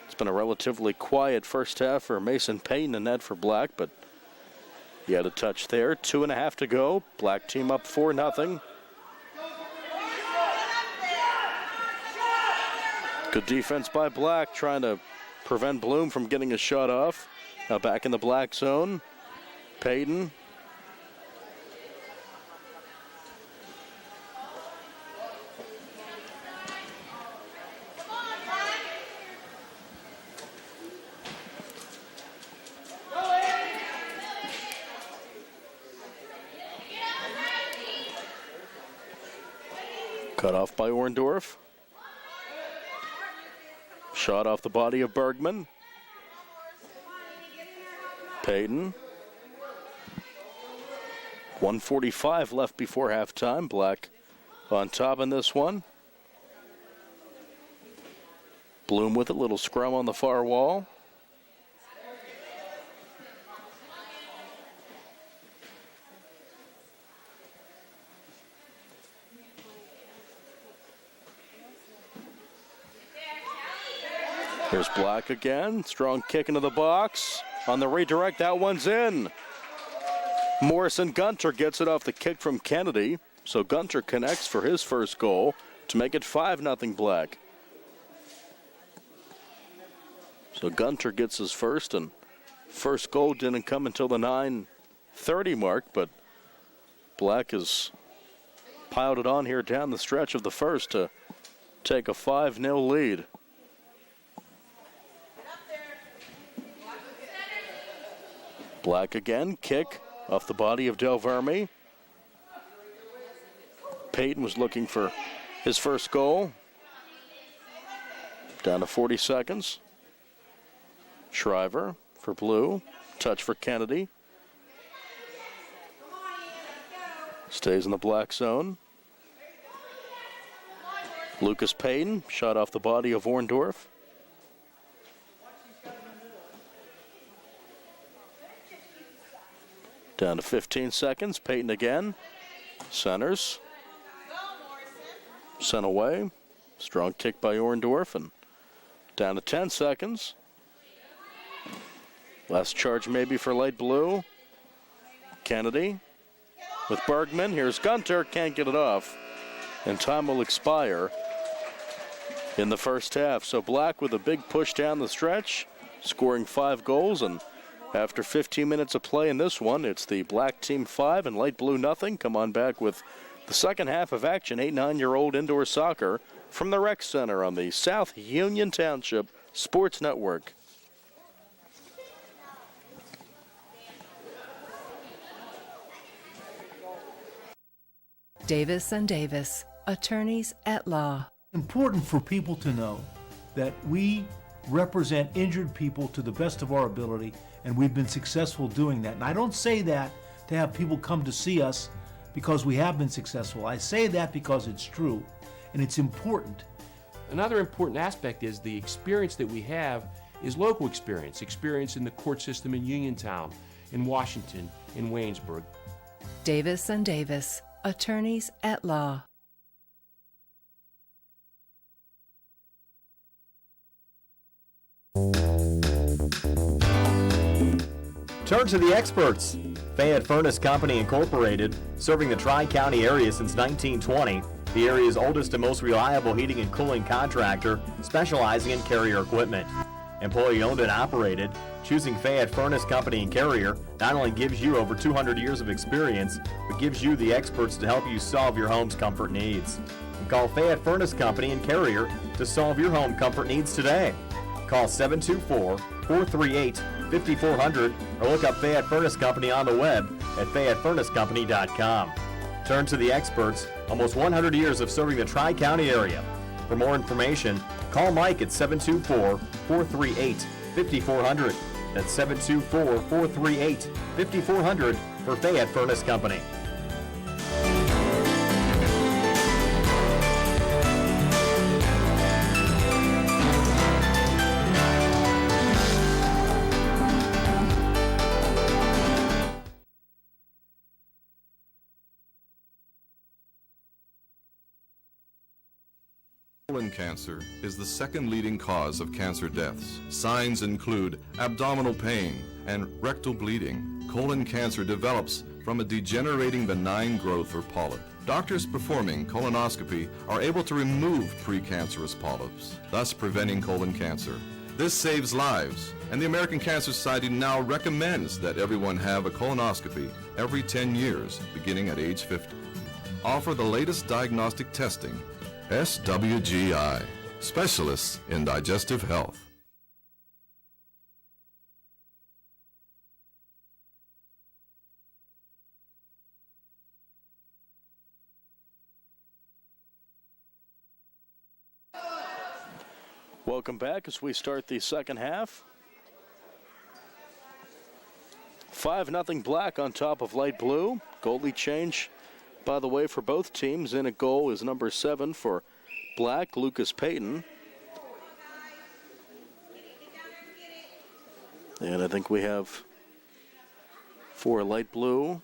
Speaker 1: It's been a relatively quiet first half for Mason Payton and net for Black, but he had a touch there. 2.5 to go. Black team up 4-0. Good defense by Black, trying to prevent Bloom from getting a shot off. Now back in the Black zone. Payton. Cut off by Orndorff. Shot off the body of Bergman. Payton. 1:45 left before halftime. Black on top in this one. Bloom with a little scrum on the far wall. Here's Black again. Strong kick into the box. On the redirect, that one's in. Morrison Gunter gets it off the kick from Kennedy. So Gunter connects for his first goal to make it 5-0 Black. So Gunter gets his first, and first goal didn't come until the 9:30 mark, but Black has piled it on here down the stretch of the first to take a 5-0 lead. Black again, kick off the body of Del Verme. Payton was looking for his first goal. Down to 40 seconds. Shriver for Blue. Touch for Kennedy. Stays in the black zone. Lucas Payton, shot off the body of Orndorff. Down to 15 seconds. Payton again. Centers. Sent away. Strong kick by Orndorff, and down to 10 seconds. Last charge maybe for light blue. Kennedy with Bergman. Here's Gunter. Can't get it off. And time will expire in the first half. So Black with a big push down the stretch, scoring 5 goals. And after 15 minutes of play in this one, it's the Black team 5 and light blue nothing. Come on back with the second half of action. 8-9-year-old indoor soccer from the Rec Center on the South Union Township Sports Network.
Speaker 4: Davis and Davis, attorneys at law.
Speaker 5: Important for people to know that we represent injured people to the best of our ability, and we've been successful doing that. And I don't say that to have people come to see us because we have been successful. I say that because it's true, and it's important.
Speaker 6: Another important aspect is the experience that we have is local experience in the court system in Uniontown, in Washington, in Waynesburg.
Speaker 4: Davis and Davis, attorneys at law.
Speaker 2: Turn to the experts. Fayette Furnace Company Incorporated, serving the Tri-County area since 1920, the area's oldest and most reliable heating and cooling contractor, specializing in Carrier equipment. Employee owned and operated, choosing Fayette Furnace Company and Carrier not only gives you over 200 years of experience, but gives you the experts to help you solve your home's comfort needs. Call Fayette Furnace Company and Carrier to solve your home comfort needs today. Call 724-438-5400 or look up Fayette Furnace Company on the web at FayetteFurnaceCompany.com. Turn to the experts, almost 100 years of serving the Tri-County area. For more information, call Mike at 724-438-5400. That's 724-438-5400 for Fayette Furnace Company.
Speaker 3: Colon cancer is the second leading cause of cancer deaths. Signs include abdominal pain and rectal bleeding. Colon cancer develops from a degenerating benign growth or polyp. Doctors performing colonoscopy are able to remove precancerous polyps, thus preventing colon cancer. This saves lives, and the American Cancer Society now recommends that everyone have a colonoscopy every 10 years, beginning at age 50. Offer the latest diagnostic testing. SWGI, specialists in digestive health.
Speaker 1: Welcome back as we start the second half. 5-0 Black on top of light blue. Goalie change, by the way, for both teams. In at goal is number 7 for Black, Lucas Payton. And I think we have for light blue,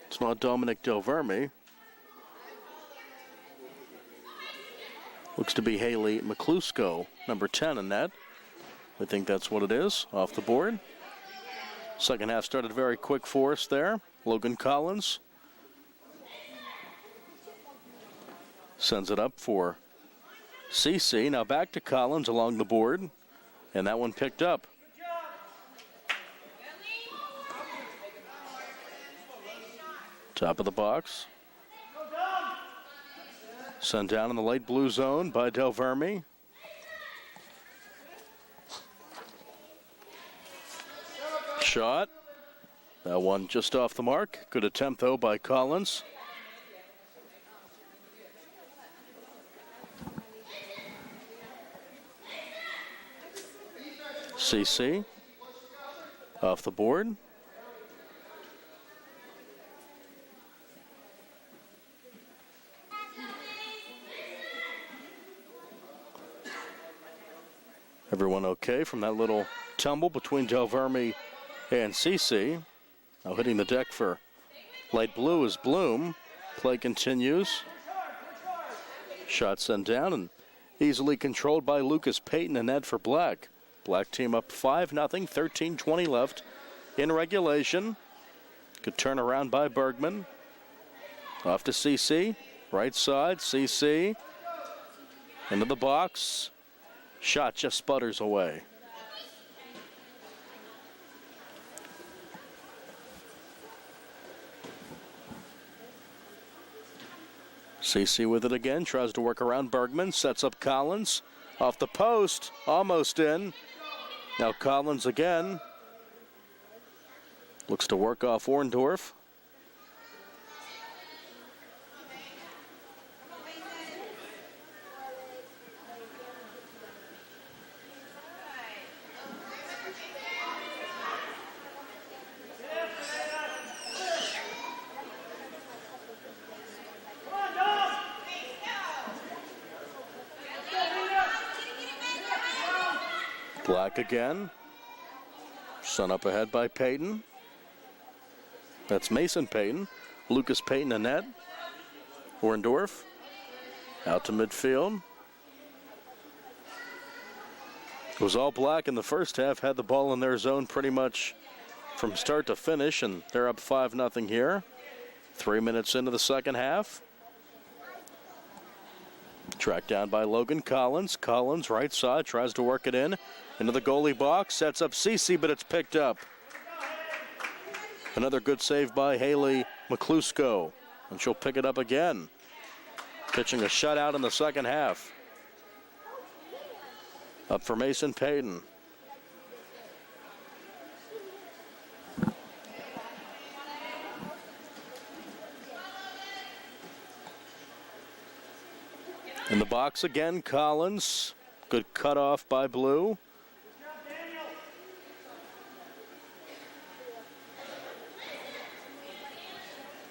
Speaker 1: it's not Dominic Del Verme. Looks to be Haley McClusko, number 10 in that. We think that's what it is, off the board. Second half started very quick for us there. Logan Collins sends it up for CC. Now back to Collins along the board, and that one picked up. Top of the box. Sent down in the light blue zone by Del Verme. Shot. That one just off the mark. Good attempt, though, by Collins. CC off the board. Everyone okay from that little tumble between Del Verme and CC. Now hitting the deck for light blue is Bloom. Play continues. Shot sent down and easily controlled by Lucas Payton and Ed for Black. Black team up 5-0, 13:20 left in regulation. Good turnaround by Bergman. Off to CC. Right side, CC. Into the box. Shot just sputters away. CC with it again, tries to work around Bergman, sets up Collins. Off the post, almost in. Now Collins again. Looks to work off Orndorff. Black again. Sun up ahead by Payton. That's Mason Payton. Lucas Payton and net. Orndorff out to midfield. It was all Black in the first half. Had the ball in their zone pretty much from start to finish, and they're up 5-0 here. 3 minutes into the second half. Tracked down by Logan Collins. Collins, right side, tries to work it in. Into the goalie box, sets up CC, but it's picked up. Another good save by Haley McClusko, and she'll pick it up again. Pitching a shutout in the second half. Up for Mason Payton. In the box again, Collins. Good cutoff by Blue.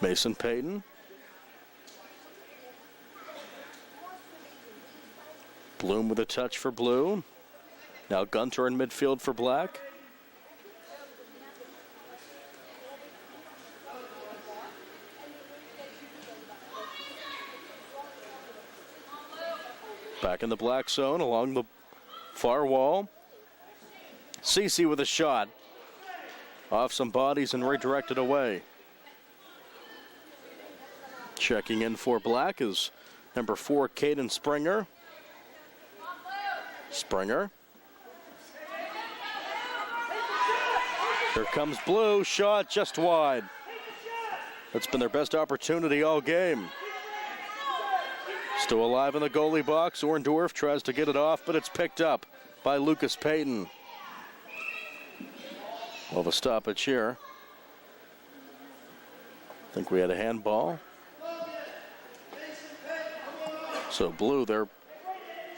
Speaker 1: Mason Payton. Bloom with a touch for Blue. Now Gunter in midfield for Black. Back in the Black zone along the far wall. CC with a shot. Off some bodies and redirected away. Checking in for Black is number 4, Caden Springer. Springer. Here comes Blue. Shot just wide. That's been their best opportunity all game. Still alive in the goalie box. Orndorff tries to get it off, but it's picked up by Lucas Payton. Well, the stoppage here. I think we had a handball. So Blue, their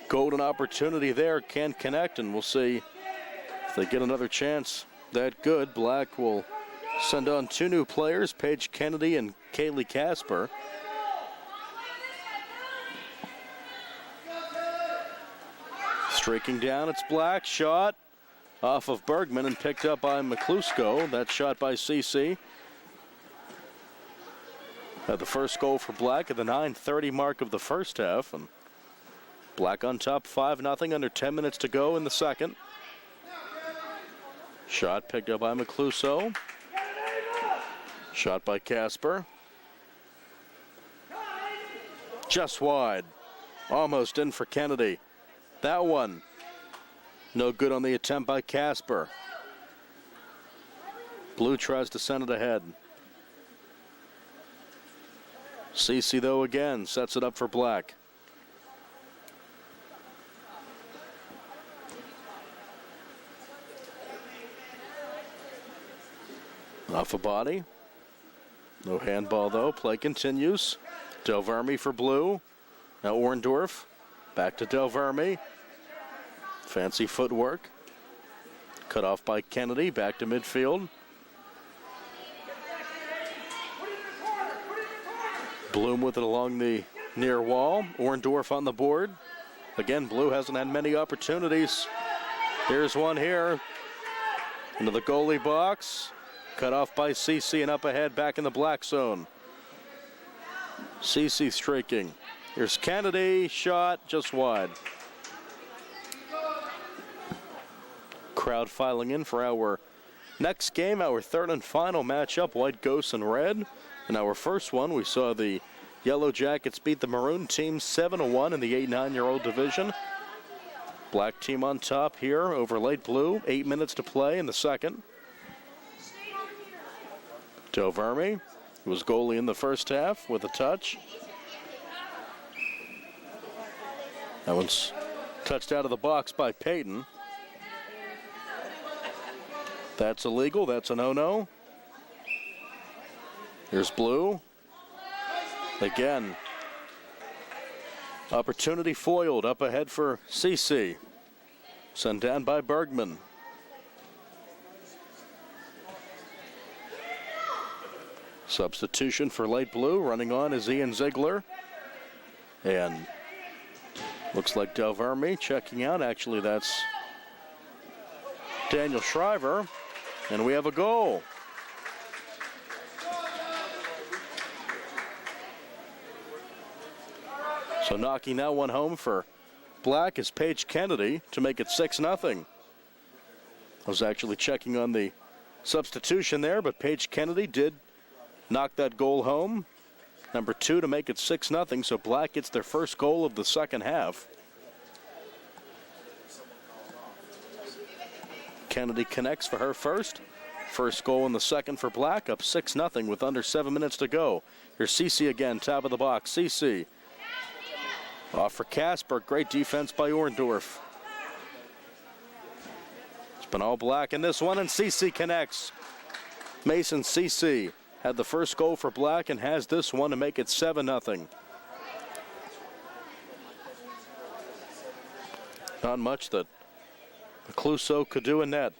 Speaker 1: golden opportunity there, can connect, and we'll see if they get another chance that good. Black will send on 2 new players, Paige Kennedy and Kaylee Casper. Streaking down, it's Black. Shot off of Bergman and picked up by McClusko. That shot by CC. The first goal for Black at the 9:30 mark of the first half. And Black on top 5-0, under 10 minutes to go in the second. Shot picked up by Macluso. Shot by Casper. Just wide. Almost in for Kennedy. That one. No good on the attempt by Casper. Blue tries to send it ahead. Cece, though, again sets it up for Black. Off a body. No handball, though. Play continues. Del Verme for Blue. Now Orndorff. Back to Del Verme. Fancy footwork. Cut off by Kennedy. Back to midfield. Bloom with it along the near wall. Orndorff on the board. Again, Blue hasn't had many opportunities. Here's one here. Into the goalie box. Cut off by Cece and up ahead back in the black zone. Cece streaking. Here's Kennedy. Shot just wide. Crowd filing in for our next game, our third and final matchup, White Ghosts and Red. In our first one, we saw the Yellow Jackets beat the Maroon team 7-1 in the 8-9-year-old division. Black team on top here over Light Blue. 8 minutes to play in the second. Del Verme, who was goalie in the first half with a touch. That one's touched out of the box by Payton. That's illegal. That's a no-no. Here's Blue. Again. Opportunity foiled up ahead for CC. Sent down by Bergman. Substitution for Light Blue. Running on is Ian Ziegler. And looks like Del Verme checking out. Actually, that's Daniel Shriver. And we have a goal. So knocking that one home for Black is Paige Kennedy to make it 6-0. I was actually checking on the substitution there, but Paige Kennedy did knock that goal home. Number 2 to make it 6-0, so Black gets their first goal of the second half. Kennedy connects for her first. First goal in the second for Black, up 6-0 with under 7 minutes to go. Here's Cece again, top of the box. Cece. Off for Casper. Great defense by Orndorff. It's been all Black in this one, and Cece connects. Mason Cece had the first goal for Black and has this one to make it 7-0. Not much that Macluso could do in net.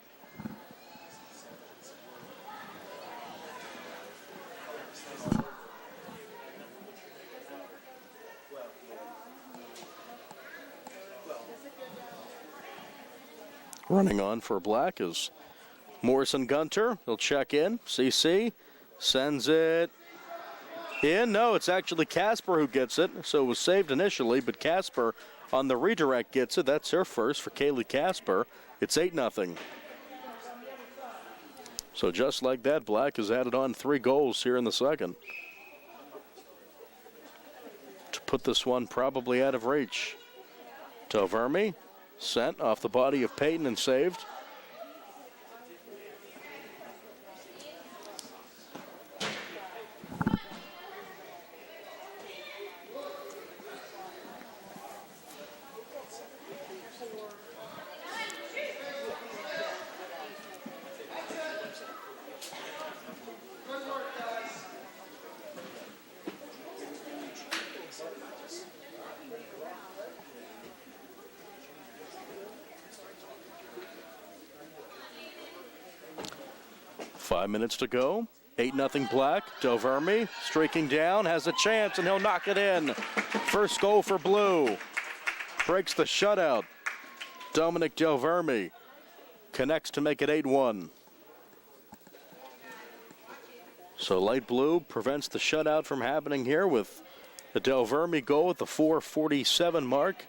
Speaker 1: Running on for Black is Morrison Gunter. He'll check in. CC sends it in. No, it's actually Casper who gets it. So it was saved initially, but Casper on the redirect gets it. That's her first for Kaylee Casper. It's 8-0. So just like that, Black has added on 3 goals here in the second to put this one probably out of reach. Del Verme sent off the body of Payton and saved. Five minutes to go. 8-0 Black. Del Verme streaking down, has a chance, and he'll knock it in. First goal for Blue. Breaks the shutout. Dominic Del Verme connects to make it 8-1. So Light Blue prevents the shutout from happening here with the Del Verme goal at the 4:47 mark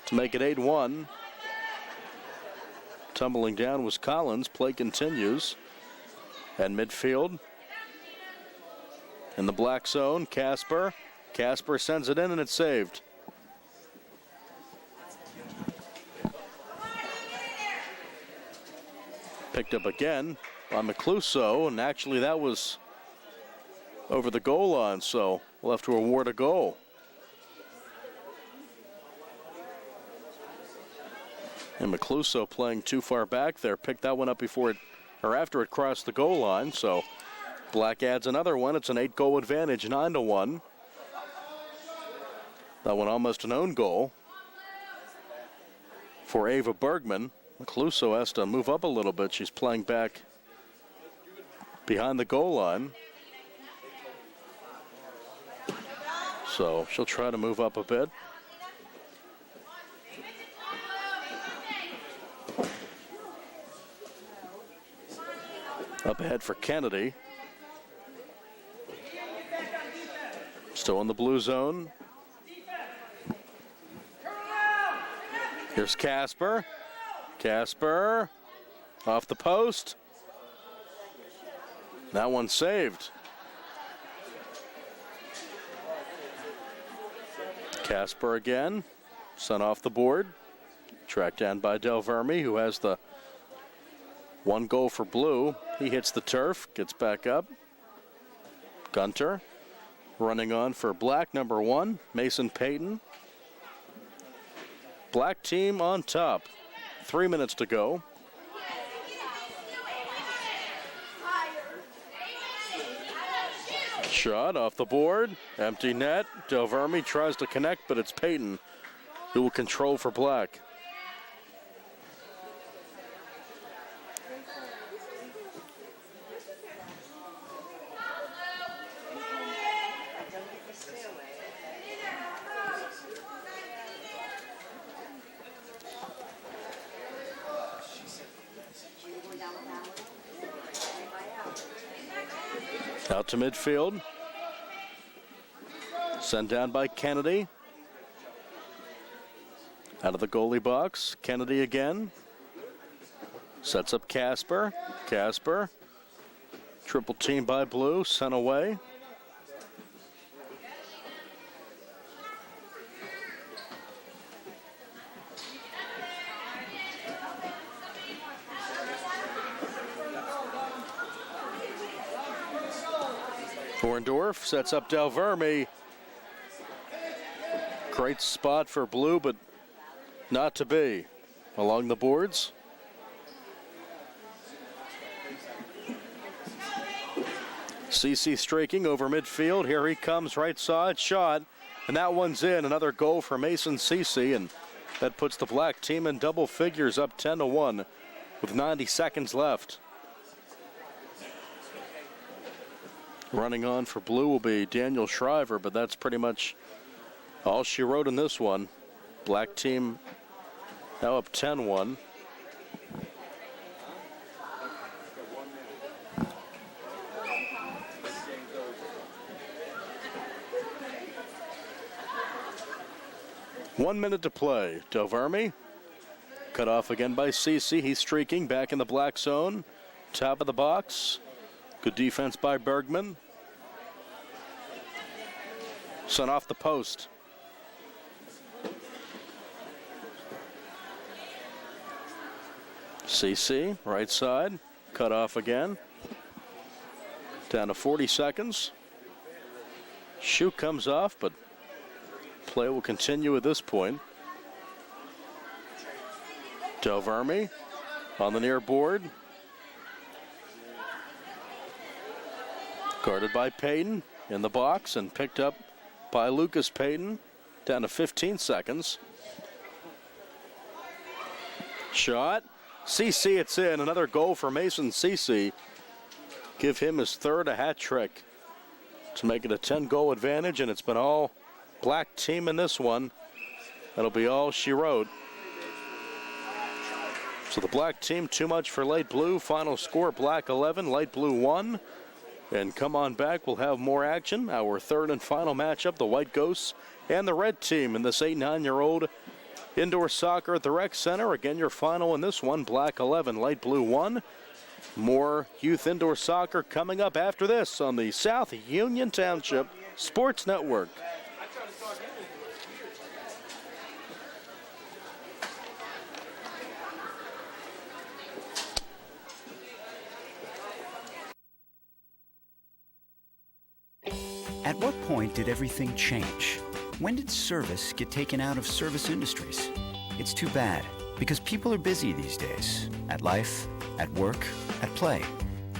Speaker 1: to make it 8-1. Tumbling down was Collins. Play continues. At midfield, in the black zone, Casper. Casper sends it in and it's saved. Picked up again by Macluso, and actually that was over the goal line, so we'll have to award a goal. And Macluso playing too far back there, picked that one up before it, or after it crossed the goal line, so Black adds another one. It's an 8-goal advantage, 9-1. That one almost an own goal for Ava Bergman. Macluso has to move up a little bit. She's playing back behind the goal line. So she'll try to move up a bit. Up ahead for Kennedy. Still in the blue zone. Here's Casper. Casper off the post. That one saved. Casper again. Sent off the board. Tracked down by Del Verme, who has the one goal for blue. He hits the turf, gets back up. Gunter running on for Black, number 1, Mason Payton. Black team on top. 3 minutes to go. Shot off the board. Empty net. Del Verme tries to connect, but it's Payton who will control for Black. Out to midfield. Sent down by Kennedy. Out of the goalie box. Kennedy again. Sets up Casper. Casper. Triple team by blue. Sent away. Orndorff sets up Del Verme. Great spot for blue, but not to be. Along the boards. CC streaking over midfield. Here he comes, right side, shot. And that one's in. Another goal for Mason CC, and that puts the Black team in double figures, up 10-1 with 90 seconds left. Running on for blue will be Daniel Shriver, but that's pretty much all she wrote in this one. Black team now up 10-1. One minute to play. Del Verme cut off again by CC. He's streaking back in the black zone. Top of the box. Good defense by Bergman. Sent off the post. CC, right side, cut off again. Down to 40 seconds. Shoot comes off, but play will continue at this point. Del Verme on the near board. Guarded by Payton in the box and picked up by Lucas Payton. Down to 15 seconds. Shot. CC, it's in. Another goal for Mason CC. Give him his third, a hat trick to make it a 10-goal advantage, and it's been all Black team in this one. That'll be all she wrote. So the Black team, too much for Light Blue. Final score, Black 11, Light Blue 1. And come on back, we'll have more action. Our third and final matchup, the White Ghosts and the Red team in this 8-9-year-old Indoor soccer at the Rec Center. Again, your final in this one, Black 11, Light Blue 1. More youth indoor soccer coming up after this on the South Union Township Sports Network.
Speaker 11: At what point did everything change? When did service get taken out of service industries? It's too bad, because people are busy these days. At life, at work, at play.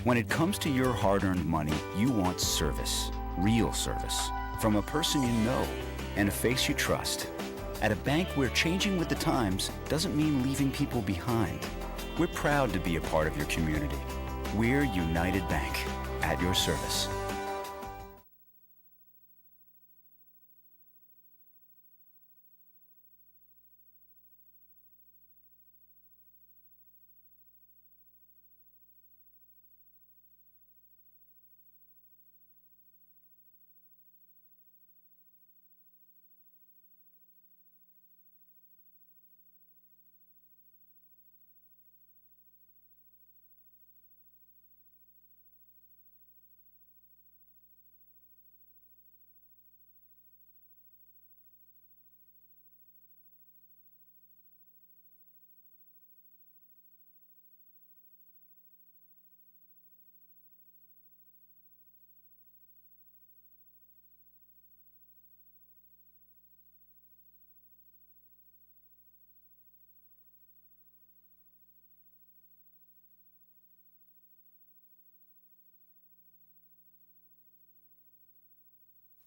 Speaker 11: When it comes to your hard-earned money, you want service. Real service. From a person you know and a face you trust. At a bank where changing with the times doesn't mean leaving people behind. We're proud to be a part of your community. We're United Bank, at your service.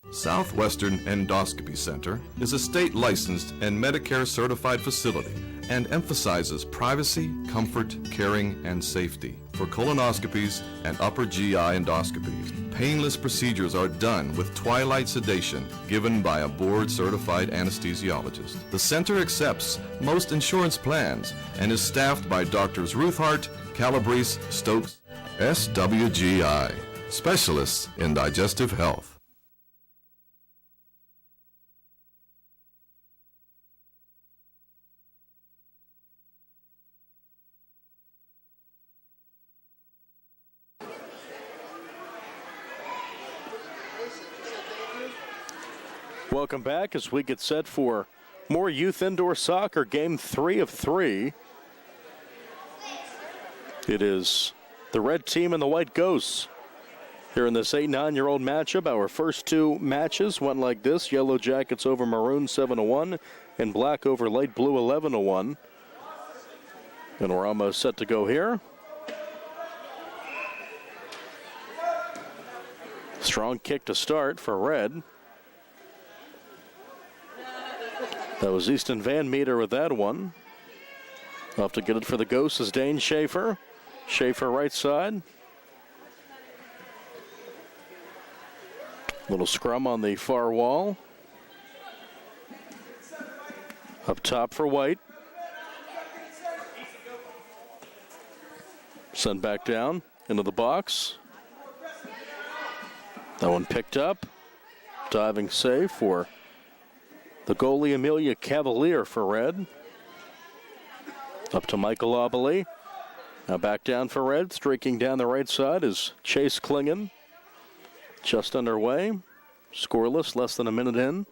Speaker 3: Southwestern Endoscopy Center is a state-licensed and Medicare-certified facility and emphasizes privacy, comfort, caring, and safety. For colonoscopies and upper GI endoscopies, painless procedures are done with twilight sedation given by a board-certified anesthesiologist. The center accepts most insurance plans and is staffed by Doctors Ruthhart, Calabrese, Stokes, SWGI, specialists in digestive health.
Speaker 1: Welcome back as we get set for more youth indoor soccer, game 3 of 3. It is the red team and the white ghosts here in this 8-9-year-old matchup. Our first two matches went like this: Yellow Jackets over Maroon 7-1 and Black over Light Blue 11-1. And we're almost set to go here. Strong kick to start for red. That was Easton Van Meter with that one. Off to get it for the Ghosts is Dane Schaefer. Schaefer right side. Little scrum on the far wall. Up top for White. Sent back down into the box. That one picked up. Diving save for the goalie, Amelia Cavalier, for red. Up to Michael Obley. Now back down for red. Streaking down the right side is Chase Klingon. Just underway. Scoreless, less than a minute in.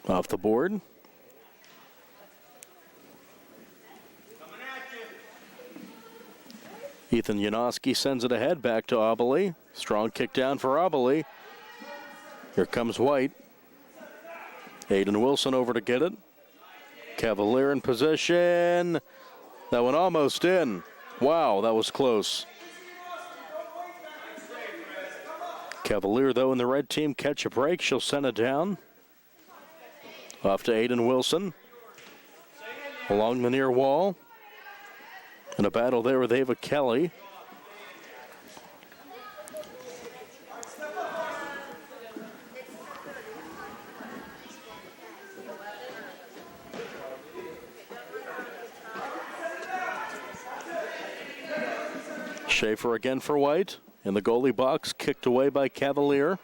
Speaker 1: Off the board. Ethan Janoski sends it ahead, back to Obley. Strong kick down for Obley. Here comes White. Aiden Wilson over to get it. Cavalier in position. That one almost in. Wow, that was close. Cavalier, though, in the red team, catch a break. She'll send it down. Off to Aiden Wilson. Along the near wall. In a battle there with Ava Kelly. Schaefer again for White. In the goalie box, kicked away by Cavalier.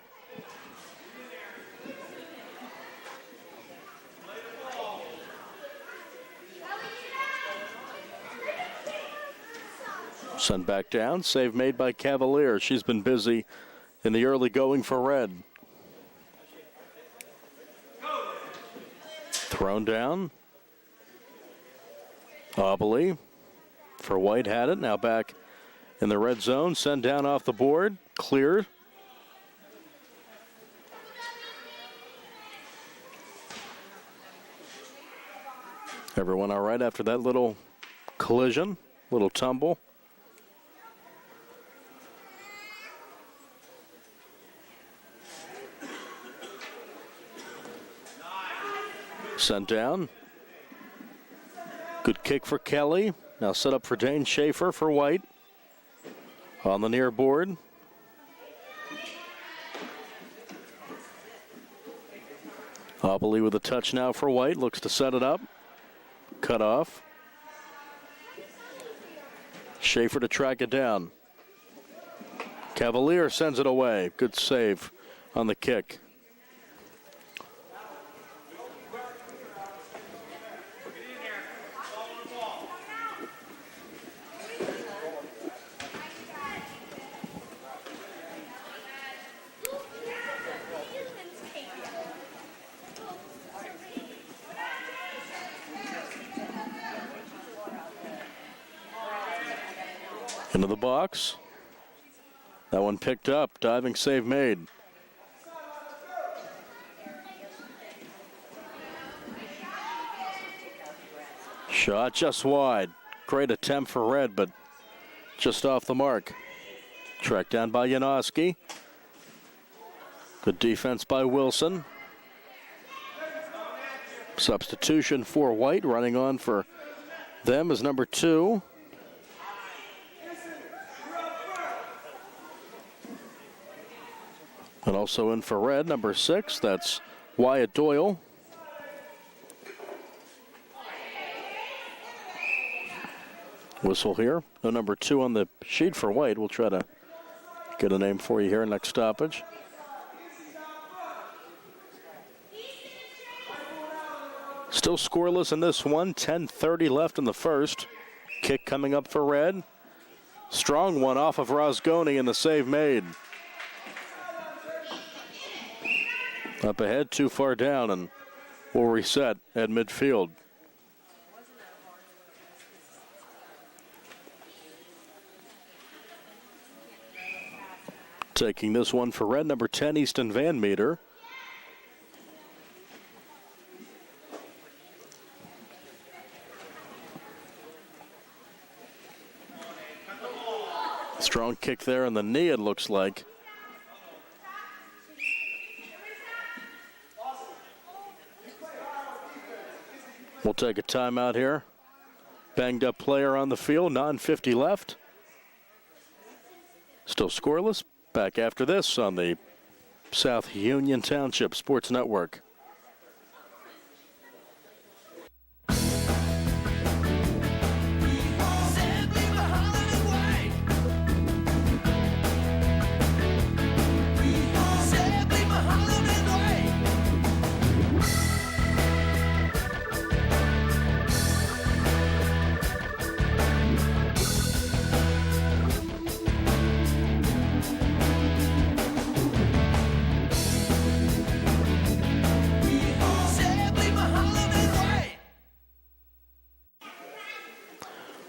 Speaker 1: Sent back down. Save made by Cavalier. She's been busy in the early going for red. Thrown down. Obley for White had it. Now back in the red zone. Sent down off the board. Cleared. Everyone all right after that little collision, little tumble. Sent down. Good kick for Kelly. Now set up for Dane Schaefer for White. On the near board. Obley with a touch now for White. Looks to set it up. Cut off. Schaefer to track it down. Cavalier sends it away. Good save on the kick. Into the box. That one picked up. Diving save made. Shot just wide. Great attempt for red, but just off the mark. Tracked down by Janoski. Good defense by Wilson. Substitution for White. Running on for them is number 2. And also in for red, number 6, that's Wyatt Doyle. Whistle here. No number 2 on the sheet for White. We'll try to get a name for you here next stoppage. Still scoreless in this one. 10:30 left in the first. Kick coming up for red. Strong one off of Rosgoni and the save made. Up ahead, too far down, and will reset at midfield. Taking this one for red, number 10, Easton Van Meter. Strong kick there in the knee, it looks like. We'll take a timeout here. Banged up player on the field, 9:50 left. Still scoreless. Back after this on the South Union Township Sports Network.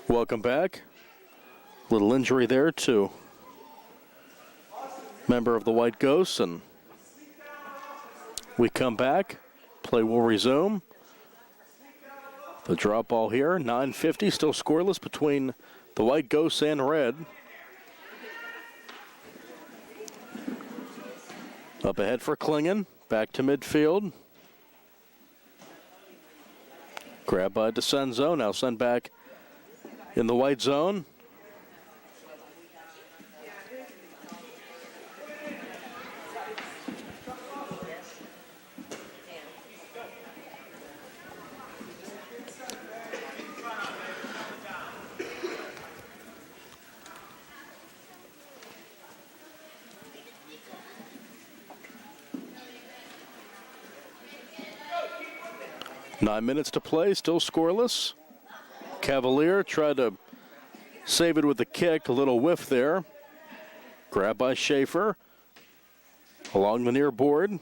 Speaker 1: Welcome back. Little injury there to member of the White Ghosts, and we come back. Play will resume. The drop ball here, 9:50, still scoreless between the White Ghosts and red. Up ahead for Klingon, back to midfield. Grab by DeCenzo, now sent back in the white zone. Nine minutes to play, still scoreless. Cavalier tried to Save it with the kick. A little whiff there. Grab by Schaefer. Along the near board.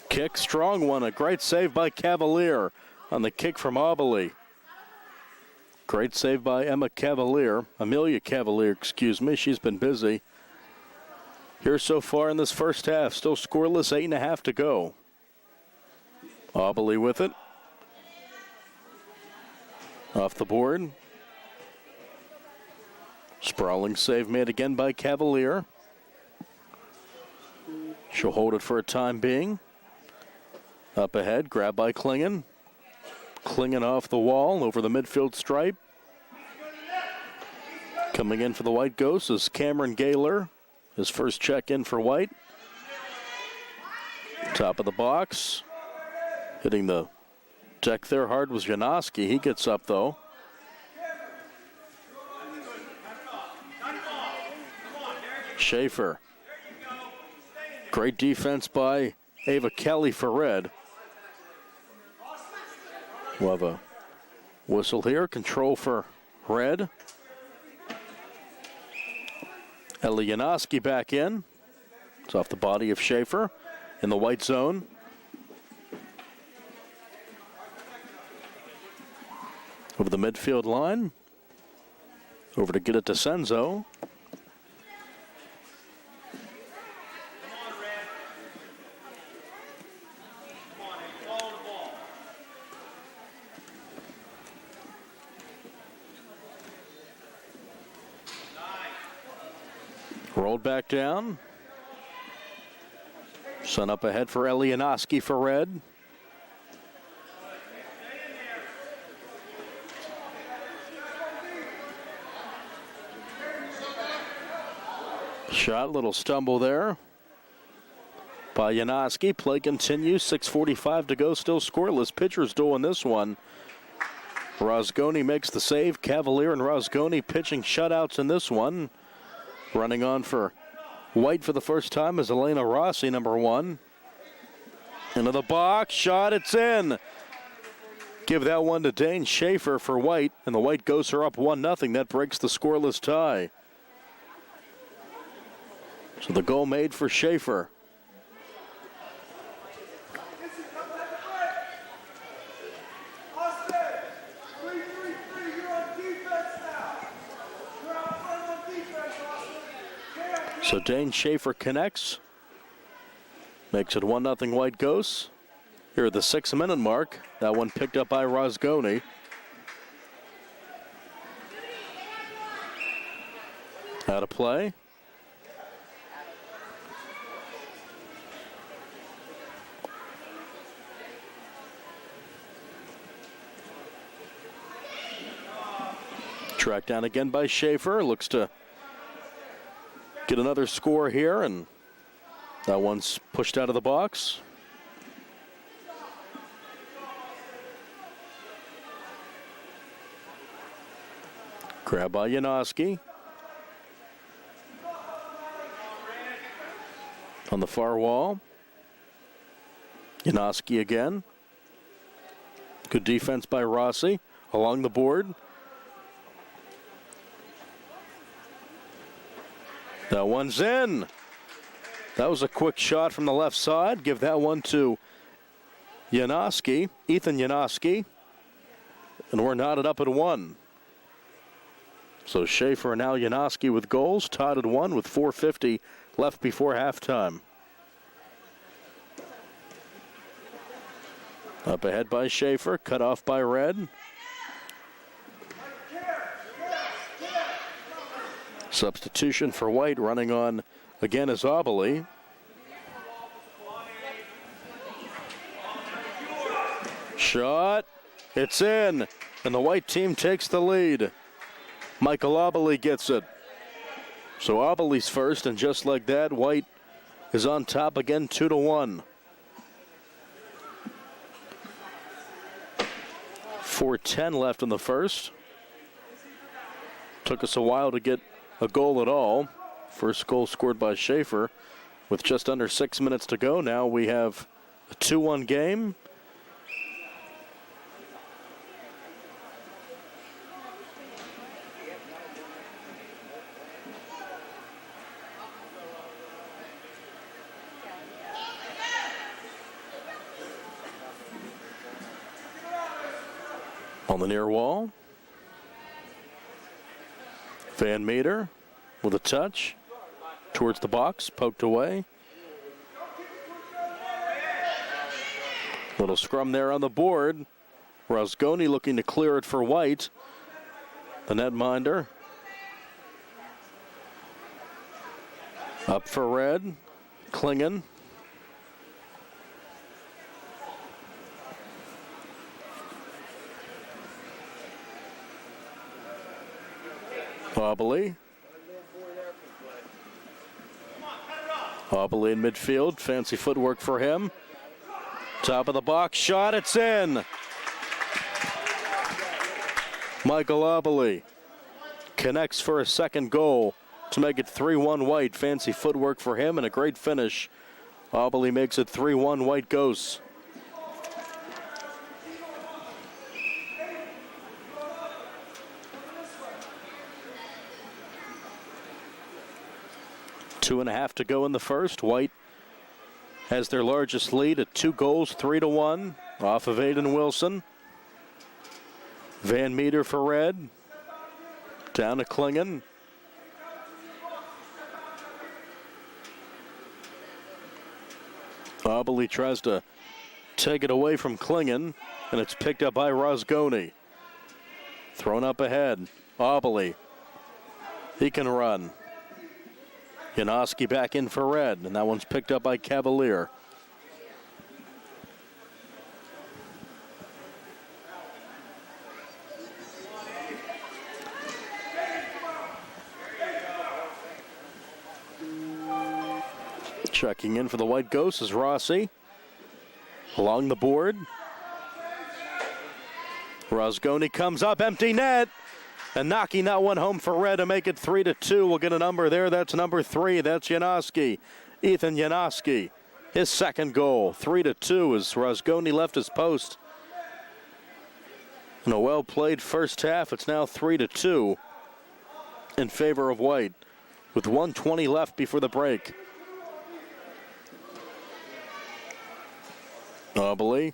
Speaker 1: Kick, strong one. A great save by Cavalier on the kick from Aubely. Great save by Amelia Cavalier, excuse me. She's been busy here so far in this first half. Still scoreless, 8.5 to go. Aubely with it. Off the board. Sprawling save made again by Cavalier. She'll hold it for a time being. Up ahead, grab by Klingon. Klingon off the wall over the midfield stripe. Coming in for the White Ghosts is Cameron Gaylor. His first check in for White. Top of the box. Hitting the deck there hard was Janoski. He gets up though. Schaefer. Great defense by Ava Kelly for Red. We'll have a whistle here. Control for Red. Ellie Janoski back in. It's off the body of Schaefer in the white zone. Over the midfield line. Over to get it to Senzo. Rolled back down. Sun up ahead for Elianoski for Red. Shot, little stumble there by Janoski. Play continues, 6:45 to go, still scoreless. Pitcher's duel in this one. Rosgoni makes the save. Cavalier and Rosgoni pitching shutouts in this one. Running on for White for the first time is Elena Rossi, number 1. Into the box, shot, it's in. Give that one to Dane Schaefer for White, and the White Ghosts are up 1-0. That breaks the scoreless tie. So the goal made for Schaefer. So Dane Schaefer connects. Makes it 1-0 White Ghosts. Here at the 6-minute mark. That one picked up by Rosgoni. Out of play. Tracked down again by Schaefer. Looks to get another score here, and that one's pushed out of the box. Grab by Janoski. On the far wall. Janoski again. Good defense by Rossi along the board. That one's in. That was a quick shot from the left side. Give that one to Janoski, Ethan Janoski. And we're knotted up at 1. So Schaefer and now Janoski with goals, tied at 1 with 4:50 left before halftime. Up ahead by Schaefer, cut off by Red. Substitution for White, running on again is Aubely. Shot, it's in, and the White team takes the lead. Michael Aubely gets it. So Aubely's first, and just like that, White is on top again, 2-1. 4:10 left in the first. Took us a while to get a goal at all. First goal scored by Schaefer with just under 6 minutes to go. Now we have a 2-1 game. On the near wall, Van Meter with a touch towards the box, poked away. Little scrum there on the board. Rosgoni looking to clear it for White. The netminder. Up for Red. Klingon. Hobley. Hobley in midfield. Fancy footwork for him. Top of the box shot. It's in. Michael Hobley connects for a second goal to make it 3-1 White. Fancy footwork for him and a great finish. Hobley makes it 3-1 White Ghosts. Two and a half to go in the first. White has their largest lead at 2 goals, 3-1, off of Aiden Wilson. Van Meter for Red. Down to Klingon. Hobley tries to take it away from Klingon, and it's picked up by Rosgoni. Thrown up ahead. Hobley. He can run. Janoski back in for Red, and that one's picked up by Cavalier. Checking in for the White Ghosts is Rossi. Along the board. Rosgoni comes up, empty net. And knocking that one home for Red to make it 3-2. We'll get a number there. That's number 3. That's Janoski. Ethan Janoski. His second goal. 3-2 as Rosgoni left his post. In a well-played first half, it's now 3-2 in favor of White with 1:20 left before the break. Hobley.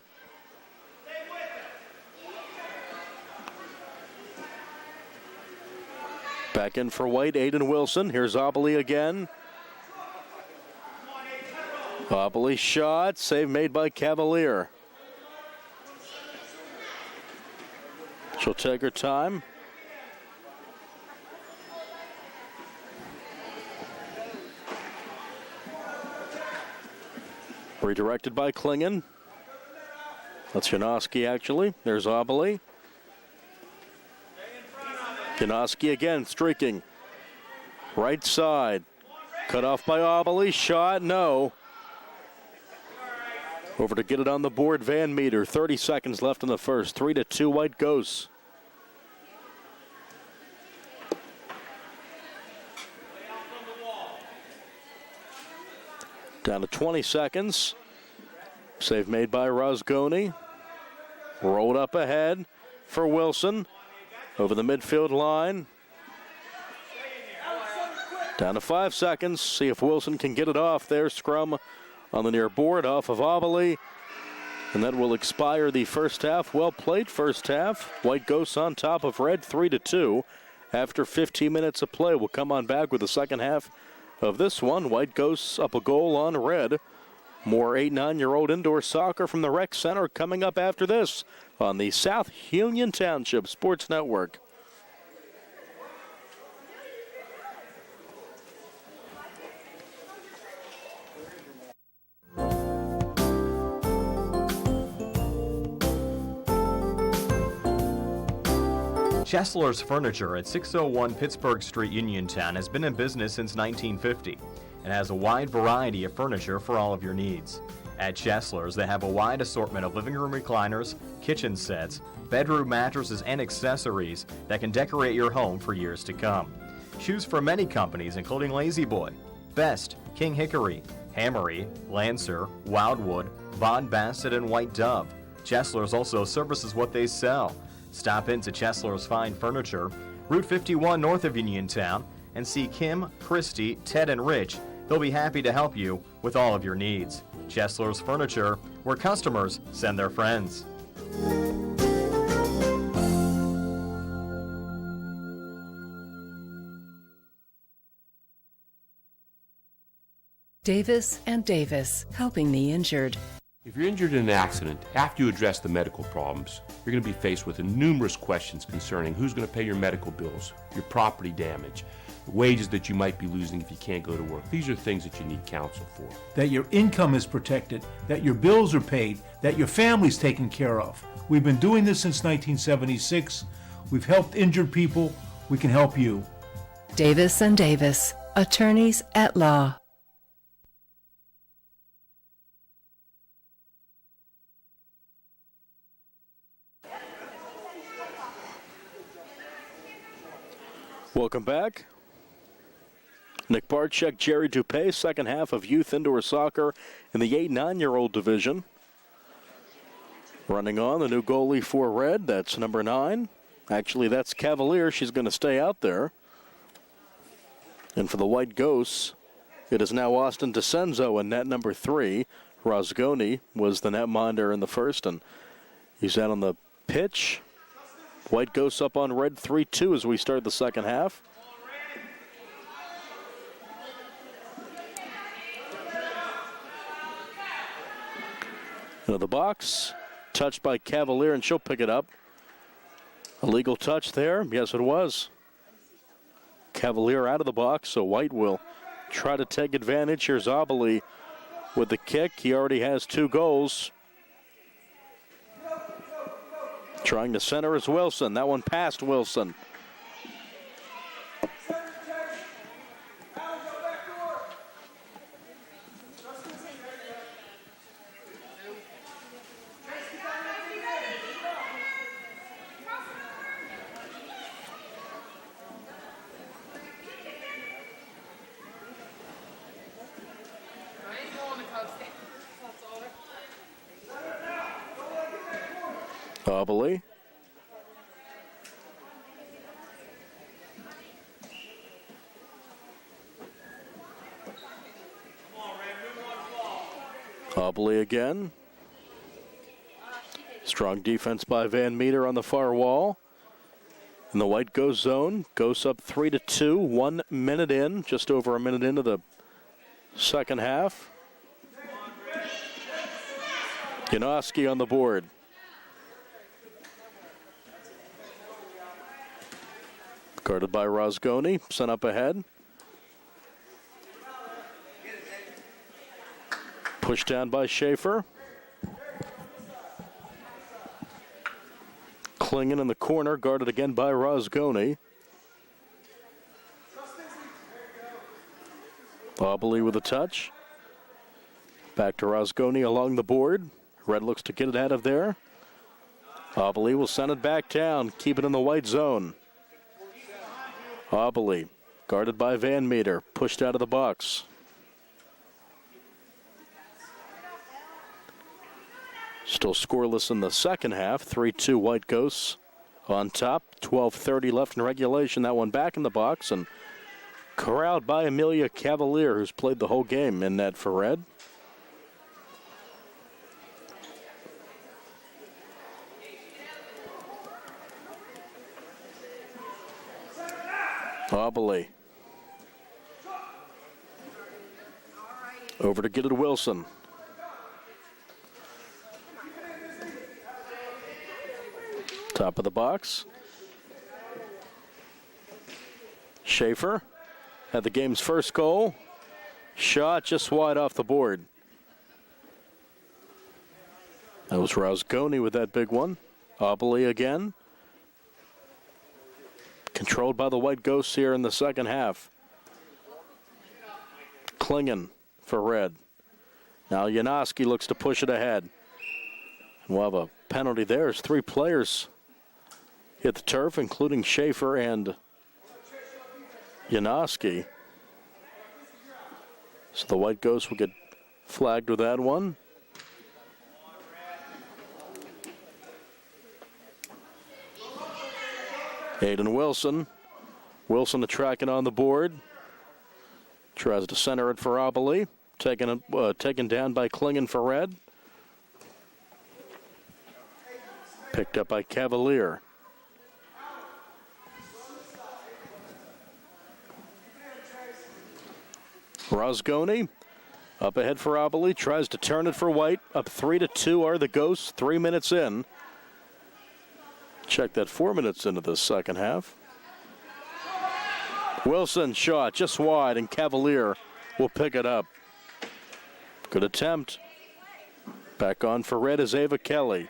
Speaker 1: Back in for White, Aiden Wilson. Here's Hobley again. Hobley shot, save made by Cavalier. She'll take her time. Redirected by Klingon. That's Janoski, actually. There's Hobley. Janoski again, streaking. Right side. Cut off by Hobley. Shot, no. Over to get it on the board, Van Meter. 30 seconds left in the first. 3-2 White Ghosts. Down to 20 seconds. Save made by Rosgoni. Rolled up ahead for Wilson. Over the midfield line. Down to 5 seconds. See if Wilson can get it off there. Scrum on the near board off of Hobley. And that will expire the first half. Well played first half. White Ghosts on top of Red 3-2. After 15 minutes of play, we'll come on back with the second half of this one. White Ghosts up a goal on Red. More 8-9-year-old indoor soccer from the Rec Center coming up after this on the South Union Township Sports Network.
Speaker 2: Chesler's Furniture at 601 Pittsburgh Street, Uniontown has been in business since 1950 and has a wide variety of furniture for all of your needs. At Chesler's, they have a wide assortment of living room recliners, kitchen sets, bedroom mattresses, and accessories that can decorate your home for years to come. Choose from many companies including Lazy Boy, Best, King Hickory, Hammery, Lancer, Wildwood, Von Bassett, and White Dove. Chesler's also services what they sell. Stop into Chesler's Fine Furniture, Route 51 north of Uniontown, and see Kim, Christy, Ted, and Rich. They'll be happy to help you with all of your needs. Chesler's Furniture, where customers send their friends.
Speaker 4: Davis and Davis, helping the injured.
Speaker 6: If you're injured in an accident, after you address the medical problems, you're going to be faced with numerous questions concerning who's going to pay your medical bills, your property damage, the wages that you might be losing if you can't go to work. These are things that you need counsel for.
Speaker 5: That your income is protected, that your bills are paid, that your family's taken care of. We've been doing this since 1976. We've helped injured people. We can help you.
Speaker 4: Davis and Davis, attorneys at law.
Speaker 1: Welcome back. Nick Barczyk, Jerry Dupay, second half of youth indoor soccer in the 8-9-year-old division. Running on, the new goalie for Red, that's number 9. Actually, that's Cavalier. She's going to stay out there. And for the White Ghosts, it is now Austin DeCenzo in net number 3. Rosgoni was the netminder in the first, and he's out on the pitch. White Ghosts up on Red 3-2 as we start the second half. Into the box, touched by Cavalier, and she'll pick it up. Illegal touch there. Yes, it was. Cavalier out of the box, so White will try to take advantage. Here's Zabali with the kick. He already has 2 goals. Trying to center is Wilson. That one past Wilson. Zabali. Zabali again. Strong defense by Van Meter on the far wall. And the White Ghost zone goes up 3-2. 1 minute in, just over a minute into the second half. Janoski on the board. Guarded by Rosgoni, sent up ahead. Pushed down by Schaefer. Klingen in the corner, guarded again by Rosgoni. Zabali with a touch. Back to Rosgoni along the board. Red looks to get it out of there. Zabali will send it back down, keep it in the white zone. Zabali, guarded by Van Meter, pushed out of the box. Still scoreless in the second half. 3-2 White Ghosts on top. 12:30 left in regulation. That one back in the box and corralled by Amelia Cavalier, who's played the whole game in net for Red. Zabali. Over to get it to Wilson. Top of the box. Schaefer had the game's first goal. Shot just wide off the board. That was Rosgoni with that big one. Zabali again. Controlled by the White Ghosts here in the second half. Klingen for Red. Now Janoski looks to push it ahead. And we'll have a penalty there as 3 players hit the turf, including Schaefer and Janoski. So the White Ghost will get flagged with that one. Aiden Wilson. Wilson to track it on the board. Tries to center it for Obele. Taken down by Klingon for red. Picked up by Cavalier. Rosgoni up ahead for Obele. Tries to turn it for White. Up 3-2 are the Ghosts. 3 minutes in. Check that 4 minutes into the second half. Wilson shot just wide, and Cavalier will pick it up. Good attempt. Back on for red is Ava Kelly.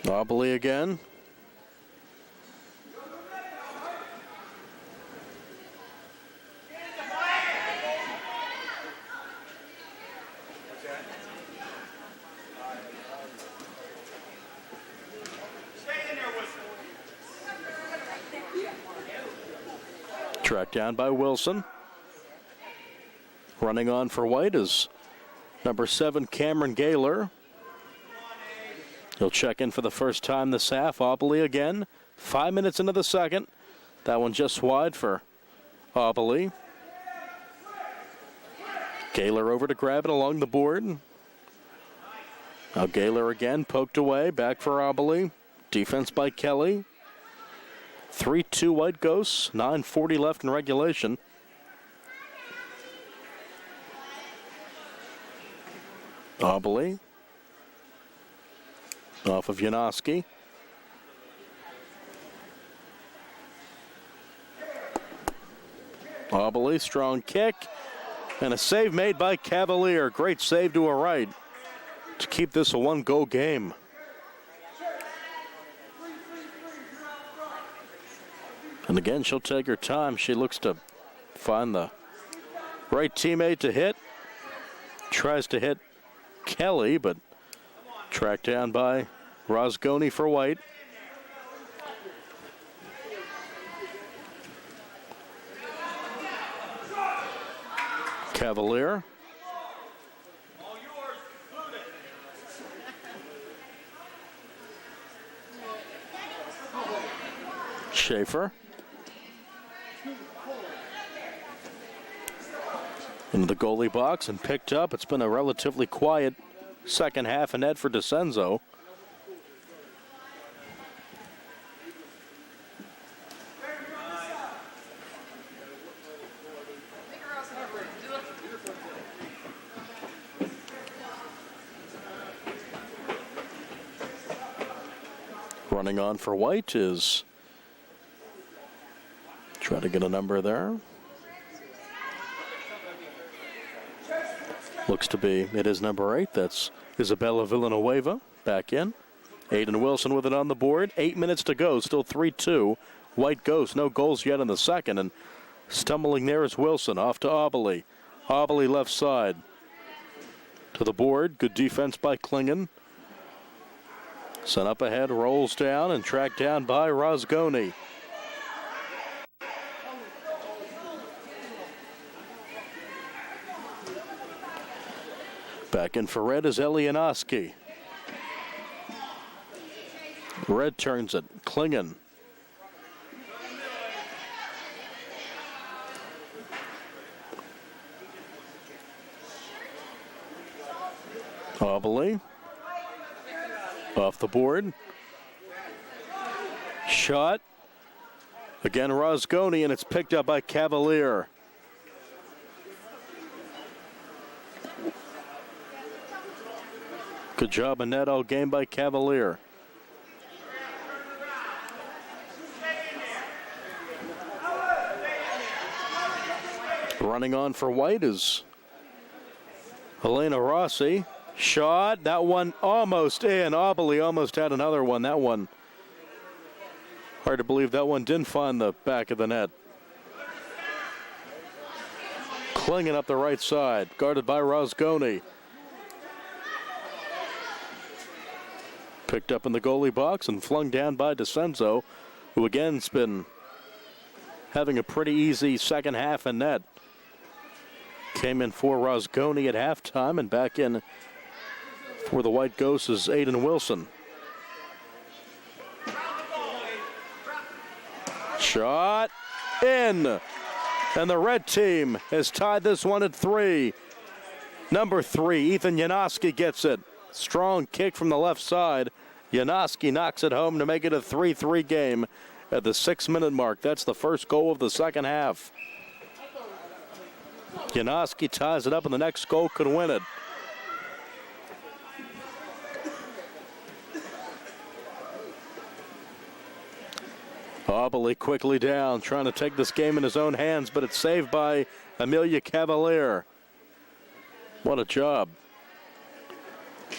Speaker 1: Obele again. Tracked down by Wilson. Running on for White is number 7, Cameron Gaylor. He'll check in for the first time this half. Obele again. 5 minutes into the second. That one just wide for Obele. Gaylor over to grab it along the board. Now Gaylor again, poked away. Back for Obele. Defense by Kelly. 3-2 White Ghosts. 9:40 left in regulation. Obele. Off of Janoski. Obele, strong kick. And a save made by Cavalier. Great save to her right to keep this a one-goal game. And again, she'll take her time. She looks to find the right teammate to hit. Tries to hit Kelly, but tracked down by Rosgoni for White. Cavalier. Schaefer. Into the goalie box and picked up. It's been a relatively quiet second half and net for DeCenzo. Running on for White is, try to get a number there. Looks to be, it is number 8. That's Isabella Villanueva back in. Aiden Wilson with it on the board. 8 minutes to go, still 3-2. White Ghost, no goals yet in the second. And stumbling there is Wilson, off to Obele. Obele left side. To the board, good defense by Klingon. Sent up ahead, rolls down and tracked down by Rosgoni. Back in for red is Elianoski. Red turns it. Klingon. Obele. Off the board. Shot. Again, Rosgoni, and it's picked up by Cavalier. Good job in net all game by Cavalier. Running on for White is Elena Rossi. Shot, that one almost in. Obele almost had another one. That one, hard to believe that one didn't find the back of the net. Klingon up the right side, guarded by Rosgoni. Picked up in the goalie box and flung down by DeCenzo, who again's been having a pretty easy second half in net. Came in for Rosgoni at halftime, and back in for the White Ghosts is Aiden Wilson. Shot in, and the red team has tied this one at 3. Number 3, Ethan Janoski gets it. Strong kick from the left side. Janoski knocks it home to make it a 3-3 game at the 6-minute mark. That's the first goal of the second half. Janoski ties it up, and the next goal could win it. Auberly quickly down, trying to take this game in his own hands, but it's saved by Amelia Cavalier. What a job.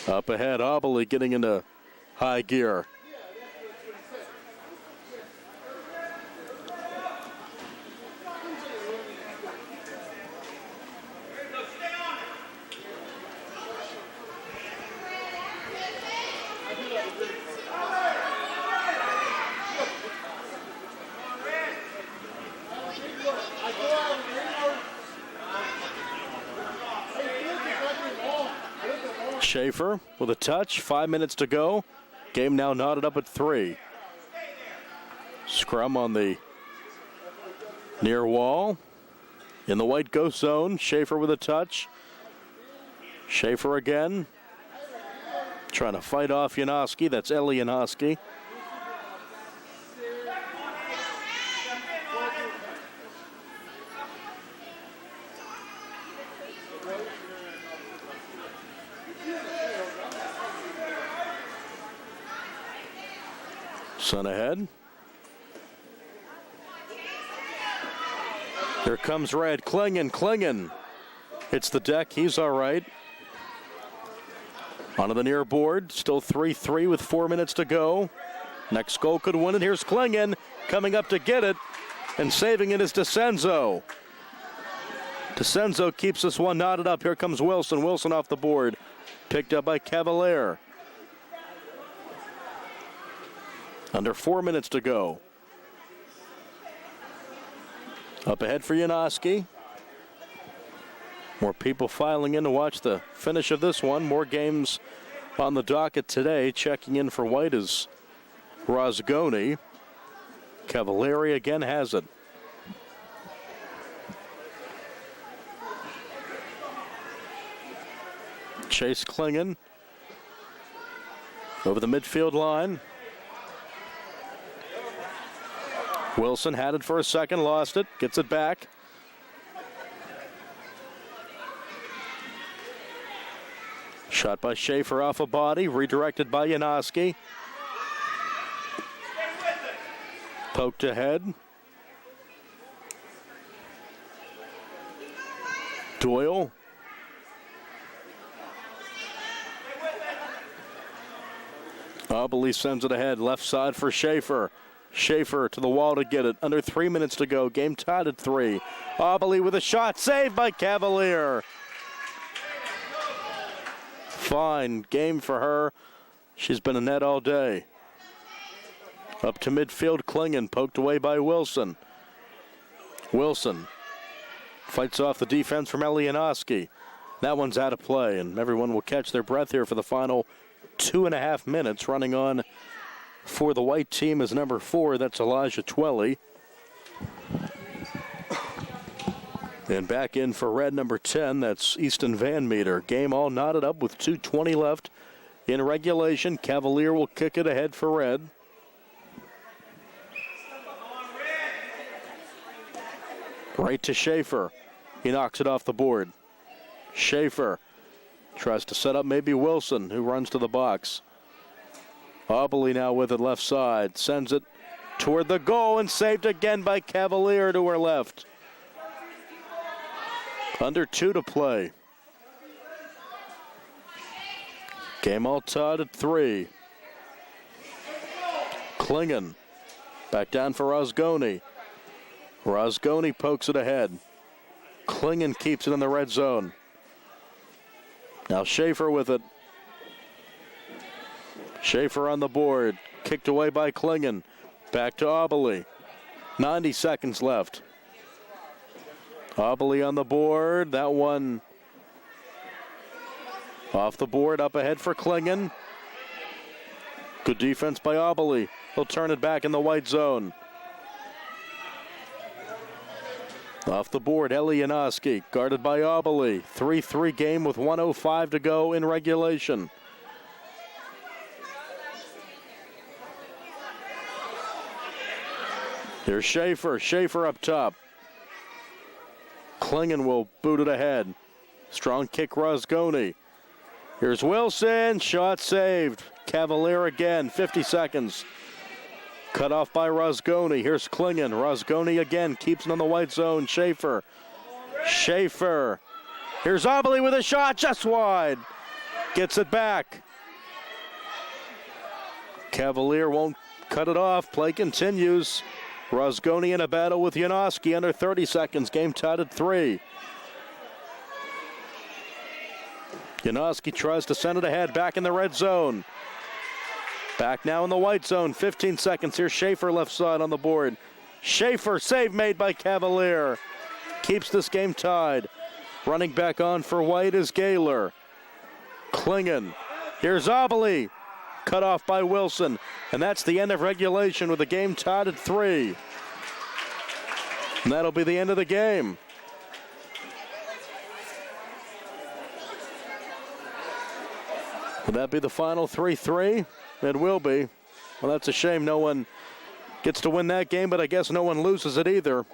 Speaker 1: Up ahead, Auberly getting into high gear. Schaefer with a touch, 5 minutes to go. Game now knotted up at 3. Scrum on the near wall. In the White Ghost zone, Schaefer with a touch. Schaefer again. Trying to fight off Janoski. That's Ellie Janoski. Sun ahead. Here comes Red. Klingon. Hits the deck. He's all right. Onto the near board. Still 3-3 with 4 minutes to go. Next goal could win it. Here's Klingon coming up to get it. And saving it is DeCenzo. DeCenzo keeps this one knotted up. Here comes Wilson. Wilson off the board. Picked up by Cavalier. Under 4 minutes to go. Up ahead for Janoski. More people filing in to watch the finish of this one. More games on the docket today. Checking in for White is Rosgoni. Cavalieri again has it. Chase Klingon over the midfield line. Wilson had it for a second, lost it, gets it back. Shot by Schaefer off a body, redirected by Janoski. Poked ahead. Doyle. Auberly sends it ahead, left side for Schaefer. Schaefer to the wall to get it. Under 3 minutes to go. Game tied at 3. Auberly with a shot. Saved by Cavalier. Fine game for her. She's been in net all day. Up to midfield, Klingon. Poked away by Wilson. Wilson fights off the defense from Elianowski. That one's out of play, and everyone will catch their breath here for the final 2.5 minutes. Running on for the White team is number 4. That's Elijah Twelly. And back in for Red, number 10. That's Easton Van Meter. Game all knotted up with 2:20 left in regulation. Cavalier will kick it ahead for Red. Right to Schaefer. He knocks it off the board. Schaefer tries to set up maybe Wilson, who runs to the box. Auberly now with it left side. Sends it toward the goal and saved again by Cavalier to her left. Under 2 to play. Game all tied at 3. Klingon back down for Rosgoni. Rosgoni pokes it ahead. Klingon keeps it in the red zone. Now Schaefer with it. Schaefer on the board. Kicked away by Klingon. Back to Aubeli. 90 seconds left. Aubeli on the board. That one off the board. Up ahead for Klingon. Good defense by Aubeli. He'll turn it back in the white zone. Off the board, Eli Janoski, guarded by Aubeli. 3-3 game with 1:05 to go in regulation. Here's Schaefer. Schaefer up top. Klingon will boot it ahead. Strong kick, Rosgoni. Here's Wilson. Shot saved. Cavalier again. 50 seconds. Cut off by Rosgoni. Here's Klingon. Rosgoni again keeps it on the white zone. Schaefer. Schaefer. Here's Aubeli with a shot just wide. Gets it back. Cavalier won't cut it off. Play continues. Rosgoni in a battle with Janoski under 30 seconds. Game tied at 3. Janoski tries to send it ahead. Back in the red zone. Back now in the white zone. 15 seconds. Here's Schaefer left side on the board. Schaefer, save made by Cavalier. Keeps this game tied. Running back on for White is Gaylor. Klingon. Here's Aubeli. Cut off by Wilson. And that's the end of regulation with the game tied at 3. And that'll be the end of the game. Would that be the final 3-3? It will be. Well, that's a shame no one gets to win that game, but I guess no one loses it either.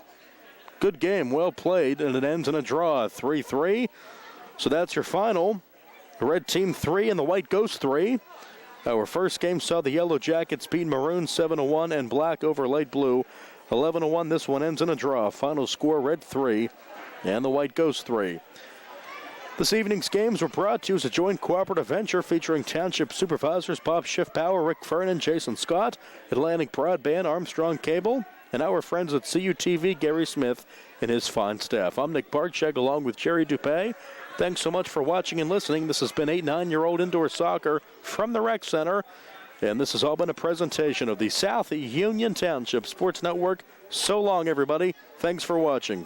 Speaker 1: Good game, well played, and it ends in a draw, 3-3. So that's your final. The red team 3 and the white ghost 3. Our first game saw the Yellow Jackets beat Maroon 7-1 and black over light blue 11-1. This one ends in a draw. Final score, red 3 and the white ghost 3. This evening's games were brought to you as a joint cooperative venture featuring Township Supervisors Bob Schiffbauer, Rick Fernan, Jason Scott, Atlantic Broadband, Armstrong Cable, and our friends at CUTV, Gary Smith and his fine staff. I'm Nick Barczyk along with Jerry Dupé. Thanks so much for watching and listening. This has been 8-9-year-old indoor soccer from the Rec Center, and this has all been a presentation of the South Union Township Sports Network. So long, everybody. Thanks for watching.